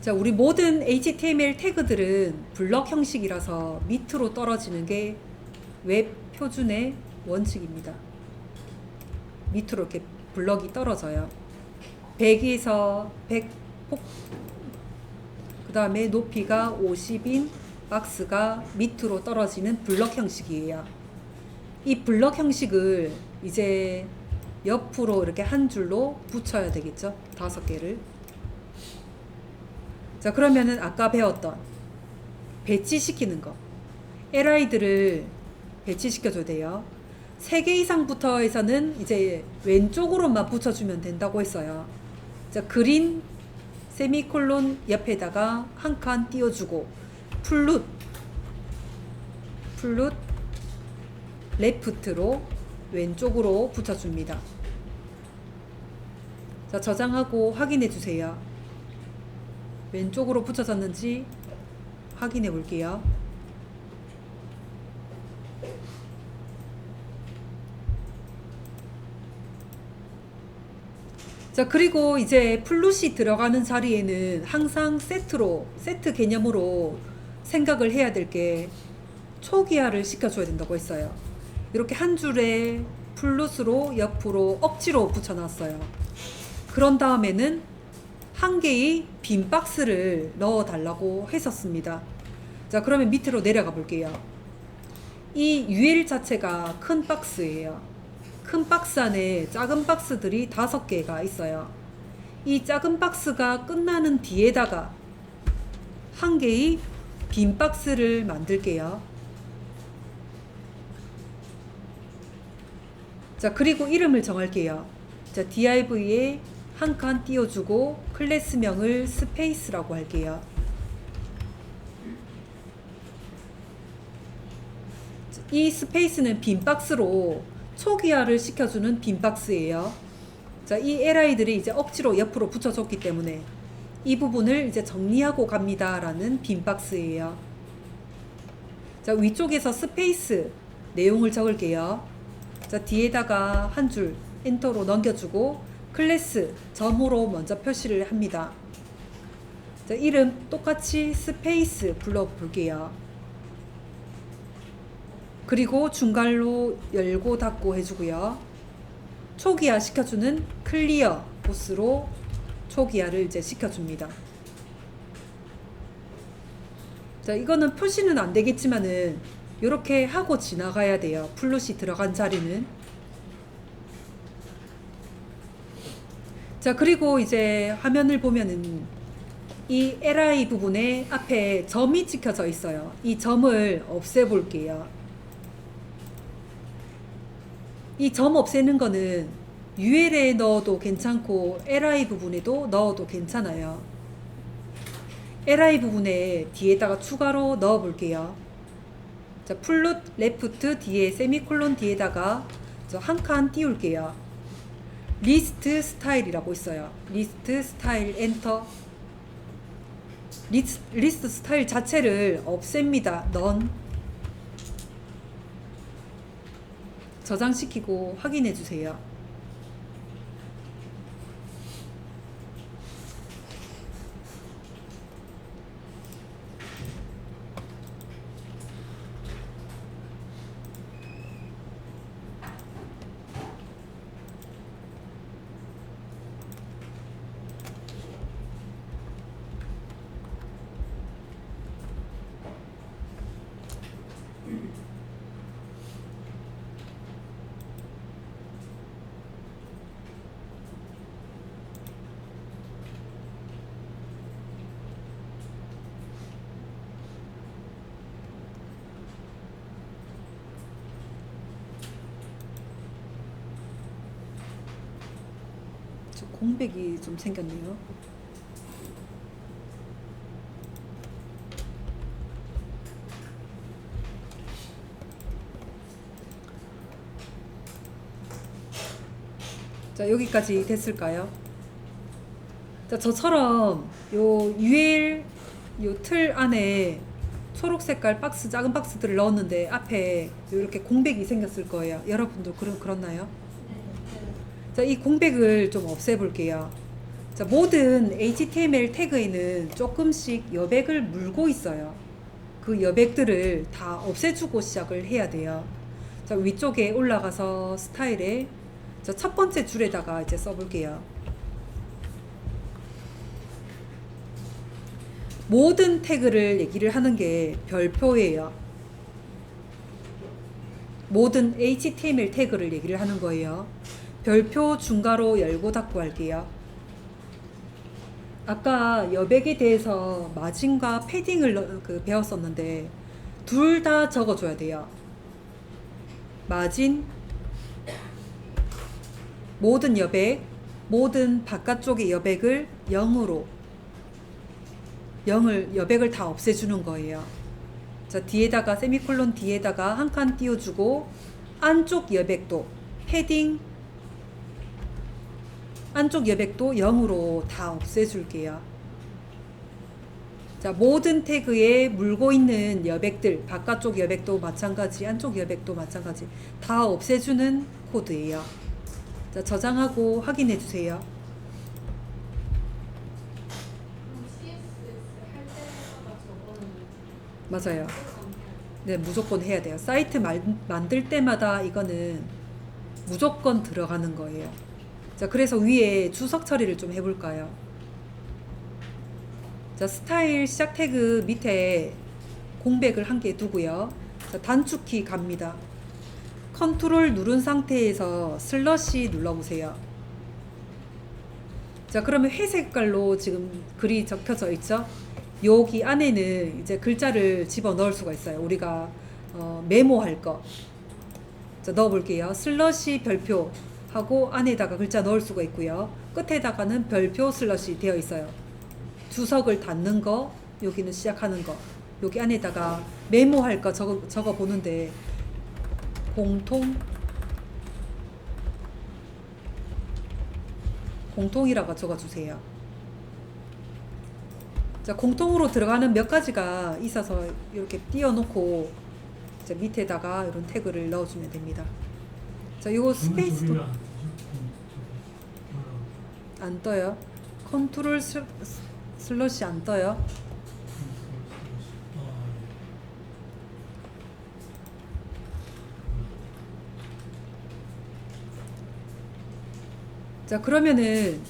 자, 우리 모든 HTML 태그들은 블럭 형식이라서 밑으로 떨어지는 게 웹 표준의 원칙입니다. 밑으로 이렇게 블럭이 떨어져요. 100에서 100 그 다음에 높이가 50인 박스가 밑으로 떨어지는 블럭 형식이에요. 이 블럭 형식을 이제 옆으로 이렇게 한 줄로 붙여야 되겠죠. 5개를. 자, 그러면은 아까 배웠던 배치시키는 거, li들을 배치시켜줘야 돼요. 3개 이상부터 해서는 이제 왼쪽으로만 붙여주면 된다고 했어요. 자, 그린 세미콜론 옆에다가 한 칸 띄워주고 플룻 레프트로 왼쪽으로 붙여줍니다. 자, 저장하고 확인해 주세요. 왼쪽으로 붙여졌는지 확인해 볼게요. 자, 그리고 이제 플룻이 들어가는 자리에는 항상 세트 개념으로 생각을 해야 될 게 초기화를 시켜줘야 된다고 했어요. 이렇게 한 줄에 플룻으로 옆으로 억지로 붙여놨어요. 그런 다음에는 한 개의 빈 박스를 넣어 달라고 했었습니다. 자, 그러면 밑으로 내려가 볼게요. 이 UL 자체가 큰 박스예요. 큰 박스 안에 작은 박스들이 5개가 있어요. 이 작은 박스가 끝나는 뒤에다가 한 개의 빈 박스를 만들게요. 자, 그리고 이름을 정할게요. 자, div에 한 칸 띄워주고 클래스명을 스페이스라고 할게요. 이 스페이스는 빈 박스로 초기화를 시켜주는 빈 박스예요. 자, 이 li들이 이제 억지로 옆으로 붙여줬기 때문에 이 부분을 이제 정리하고 갑니다 라는 빈 박스예요. 자, 위쪽에서 스페이스 내용을 적을게요. 자, 뒤에다가 한 줄 엔터로 넘겨주고 클래스 점으로 먼저 표시를 합니다. 자, 이름 똑같이 스페이스 불러볼게요. 그리고 중괄호 열고 닫고 해주고요. 초기화 시켜주는 클리어 보스로 초기화를 이제 시켜줍니다. 자, 이거는 표시는 안 되겠지만은 이렇게 하고 지나가야 돼요. 플룻이 들어간 자리는. 자, 그리고 이제 화면을 보면은 이 li 부분에 앞에 점이 찍혀져 있어요. 이 점을 없애볼게요. 이 점 없애는 거는 UL에 넣어도 괜찮고 li 부분에도 넣어도 괜찮아요. li 부분에 뒤에다가 추가로 넣어 볼게요. 자, 플룻 레프트 뒤에 세미콜론 뒤에다가 저 한 칸 띄울게요. 리스트 스타일이라고 있어요. 리스트 스타일 엔터. 리스트 스타일 자체를 없앱니다. 넌. 저장시키고 확인해 주세요. 저 공백이 좀 생겼네요. 자, 여기까지 됐을까요? 자, 저처럼 요 UL 요 틀 안에 초록 색깔 박스, 작은 박스들을 넣었는데 앞에 이렇게 공백이 생겼을 거예요. 여러분도 그렇나요? 자, 이 공백을 좀 없애볼게요. 자, 모든 HTML 태그에는 조금씩 여백을 물고 있어요. 그 여백들을 다 없애주고 시작을 해야 돼요. 자, 위쪽에 올라가서 스타일에 자, 첫 번째 줄에다가 이제 써볼게요. 모든 태그를 얘기를 하는 게 별표예요. 모든 HTML 태그를 얘기를 하는 거예요. 별표 중괄호 열고 닫고 할게요. 아까 여백에 대해서 마진과 패딩을 배웠었는데 둘 다 적어줘야 돼요. 마진, 모든 여백, 모든 바깥쪽의 여백을 0으로 여백을 다 없애주는 거예요. 자, 뒤에다가 세미콜론 뒤에다가 한 칸 띄워주고 안쪽 여백도 패딩 안쪽 여백도 0으로 다 없애줄게요. 자, 모든 태그에 물고 있는 여백들 바깥쪽 여백도 마찬가지 안쪽 여백도 마찬가지 다 없애주는 코드예요. 자, 저장하고 확인해 주세요. 맞아요. 네, 무조건 해야 돼요. 사이트 만들 때마다 이거는 무조건 들어가는 거예요. 자, 그래서 위에 주석 처리를 좀 해볼까요? 자, 스타일 시작 태그 밑에 공백을 한 개 두고요. 자, 단축키 갑니다. 컨트롤 누른 상태에서 슬러시 눌러보세요. 자, 그러면 회색 깔로 지금 글이 적혀져 있죠? 여기 안에는 이제 글자를 집어 넣을 수가 있어요. 우리가 메모할 거. 자, 넣어볼게요. 슬러시 별표 하고 안에다가 글자 넣을 수가 있고요. 끝에다가는 별표 슬러시 되어 있어요. 주석을 닫는 거, 여기는 시작하는 거. 여기 안에다가 메모할 거 적어 보는데 공통이라고 적어주세요. 자, 공통으로 들어가는 몇 가지가 있어서 이렇게 띄워놓고 이제 밑에다가 이런 태그를 넣어주면 됩니다. 자, 이거 스페이스도 안 떠요. 컨트롤 슬러시 안 떠요. 자, 그러면은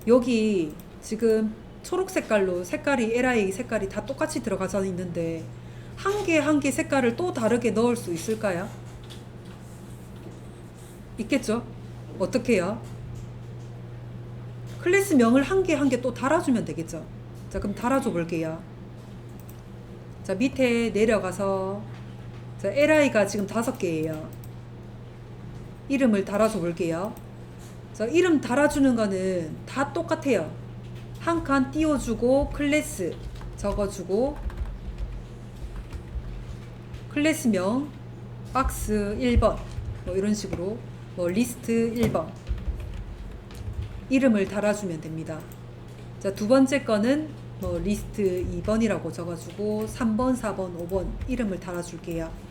여기 지금 초록 색깔로 색깔이 LI 색깔이 다 똑같이 들어가져 있는데 한 개 한 개 색깔을 또 다르게 넣을 수 있을까요? 있겠죠? 어떻게 해요? 클래스명을 한 개 한 개 또 달아주면 되겠죠? 자, 그럼 달아줘 볼게요. 자, 밑에 내려가서 자, LI가 지금 5개예요. 이름을 달아줘 볼게요. 자, 이름 달아주는 거는 다 똑같아요. 한 칸 띄워주고 클래스 적어주고 클래스명 박스 1번 뭐 이런 식으로 뭐 리스트 1번 이름을 달아주면 됩니다. 자, 두 번째 거는 뭐 리스트 2번이라고 적어주고 3번, 4번, 5번 이름을 달아줄게요.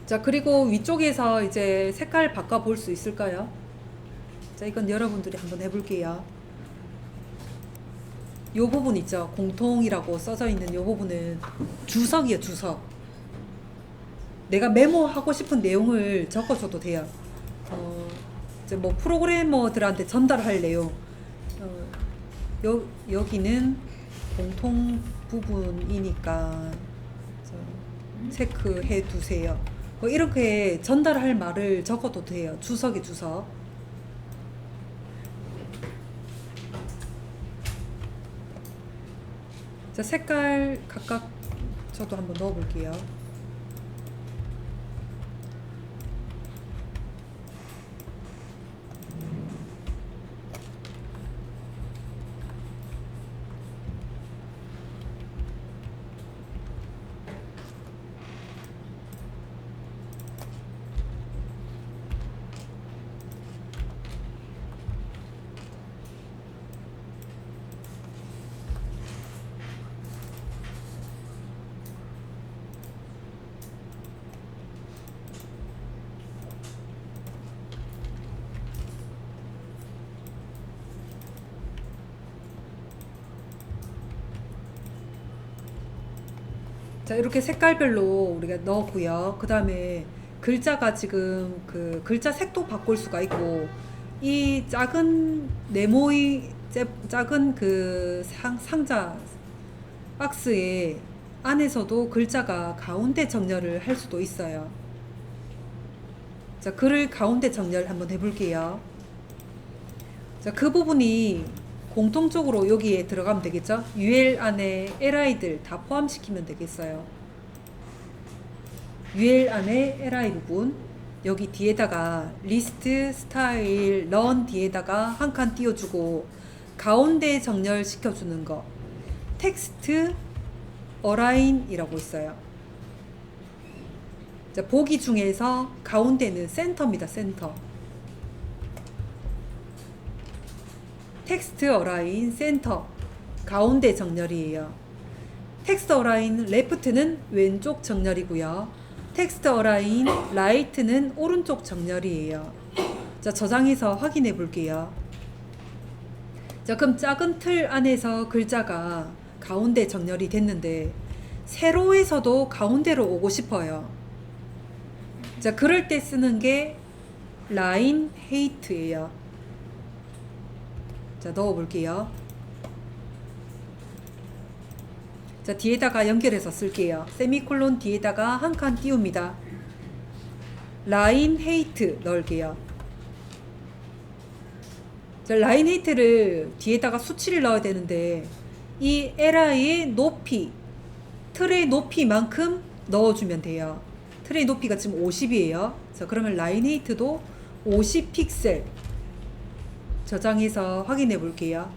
자, 그리고 위쪽에서 이제 색깔 바꿔 볼 수 있을까요? 자, 이건 여러분들이 한번 해볼게요. 요 부분 있죠? 공통이라고 써져 있는 요 부분은 주석이에요, 주석. 내가 메모하고 싶은 내용을 적어줘도 돼요. 이제 뭐 프로그래머들한테 전달할 내용. 여기는 공통 부분이니까 체크해 두세요. 뭐 이렇게 전달할 말을 적어도 돼요. 주석에 주석. 자, 색깔 각각 저도 한번 넣어 볼게요. 자, 이렇게 색깔별로 우리가 넣었고요. 그 다음에 글자가 지금 그 글자 색도 바꿀 수가 있고, 이 작은 네모의 작은 그 상자 박스에 안에서도 글자가 가운데 정렬을 할 수도 있어요. 자, 글을 가운데 정렬 한번 해볼게요. 자, 그 부분이 공통적으로 여기에 들어가면 되겠죠? UL 안에 LI들 다 포함시키면 되겠어요. UL 안에 LI 부분, 여기 뒤에다가 리스트, 스타일, 런 뒤에다가 한 칸 띄워주고 가운데 정렬 시켜주는 거, 텍스트 어라인이라고 있어요. 자, 보기 중에서 가운데는 센터입니다. 센터. 텍스트 어라인 센터 가운데 정렬이에요. 텍스트 어라인 레프트는 왼쪽 정렬이고요. 텍스트 어라인 라이트는 오른쪽 정렬이에요. 자, 저장해서 확인해 볼게요. 자, 그럼 작은 틀 안에서 글자가 가운데 정렬이 됐는데 세로에서도 가운데로 오고 싶어요. 자, 그럴 때 쓰는 게 라인 헤이트예요. 자, 넣어 볼게요. 자, 뒤에다가 연결해서 쓸게요. 세미콜론 뒤에다가 한 칸 띄웁니다. 라인 헤이트 넣을게요. 자, 라인 헤이트를 뒤에다가 수치를 넣어야 되는데 이 LI의 높이, 틀의 높이만큼 넣어주면 돼요. 틀의 높이가 지금 50이에요. 자, 그러면 라인 헤이트도 50 픽셀 저장해서 확인해 볼게요.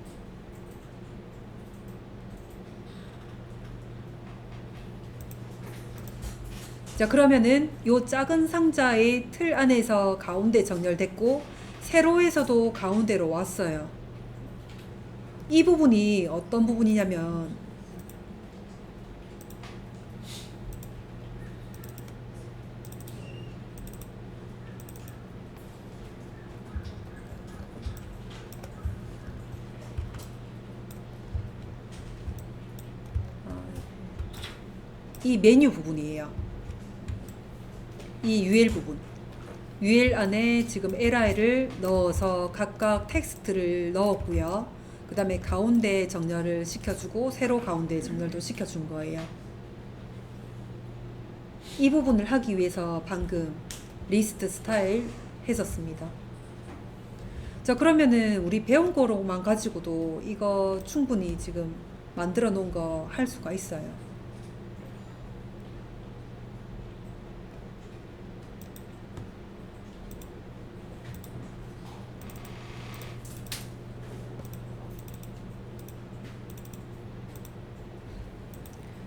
자, 그러면은 요 작은 상자의 틀 안에서 가운데 정렬됐고 세로에서도 가운데로 왔어요. 이 부분이 어떤 부분이냐면 이 메뉴 부분이에요. 이 UL 부분. UL 안에 지금 LI를 넣어서 각각 텍스트를 넣었고요. 그 다음에 가운데 정렬을 시켜주고 세로 가운데 정렬도 시켜준 거예요. 이 부분을 하기 위해서 방금 리스트 스타일 했었습니다. 자, 그러면은 우리 배운 거로만 가지고도 이거 충분히 지금 만들어 놓은 거 할 수가 있어요.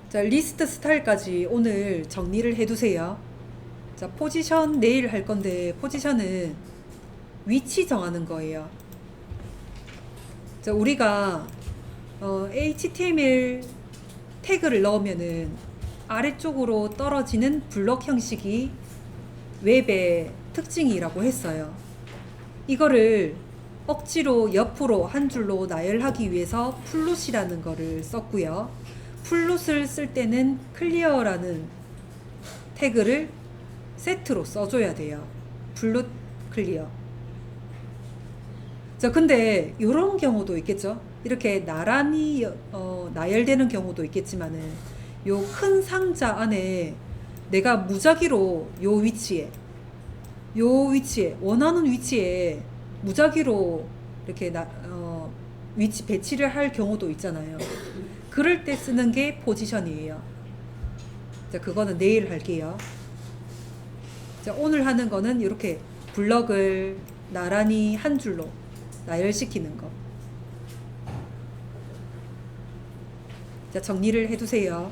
자, 리스트 스타일까지 오늘 정리를 해두세요. 자, 포지션 내일 할 건데 포지션은 위치 정하는 거예요. 자, 우리가 HTML 태그를 넣으면은 아래쪽으로 떨어지는 블럭 형식이 웹의 특징이라고 했어요. 이거를 억지로 옆으로 한 줄로 나열하기 위해서 플롯이라는 거를 썼고요. 플롯을 쓸 때는 클리어라는 태그를 세트로 써줘야 돼요. 플롯 클리어. 자, 근데 이런 경우도 있겠죠. 이렇게 나란히 나열되는 경우도 있겠지만은 요 큰 상자 안에 내가 무작위로 요 위치에 원하는 위치에 무작위로 이렇게 위치 배치를 할 경우도 있잖아요. 그럴 때 쓰는 게 포지션이에요. 자, 그거는 내일 할게요. 자, 오늘 하는 거는 이렇게 블럭을 나란히 한 줄로 나열시키는 거. 자, 정리를 해두세요.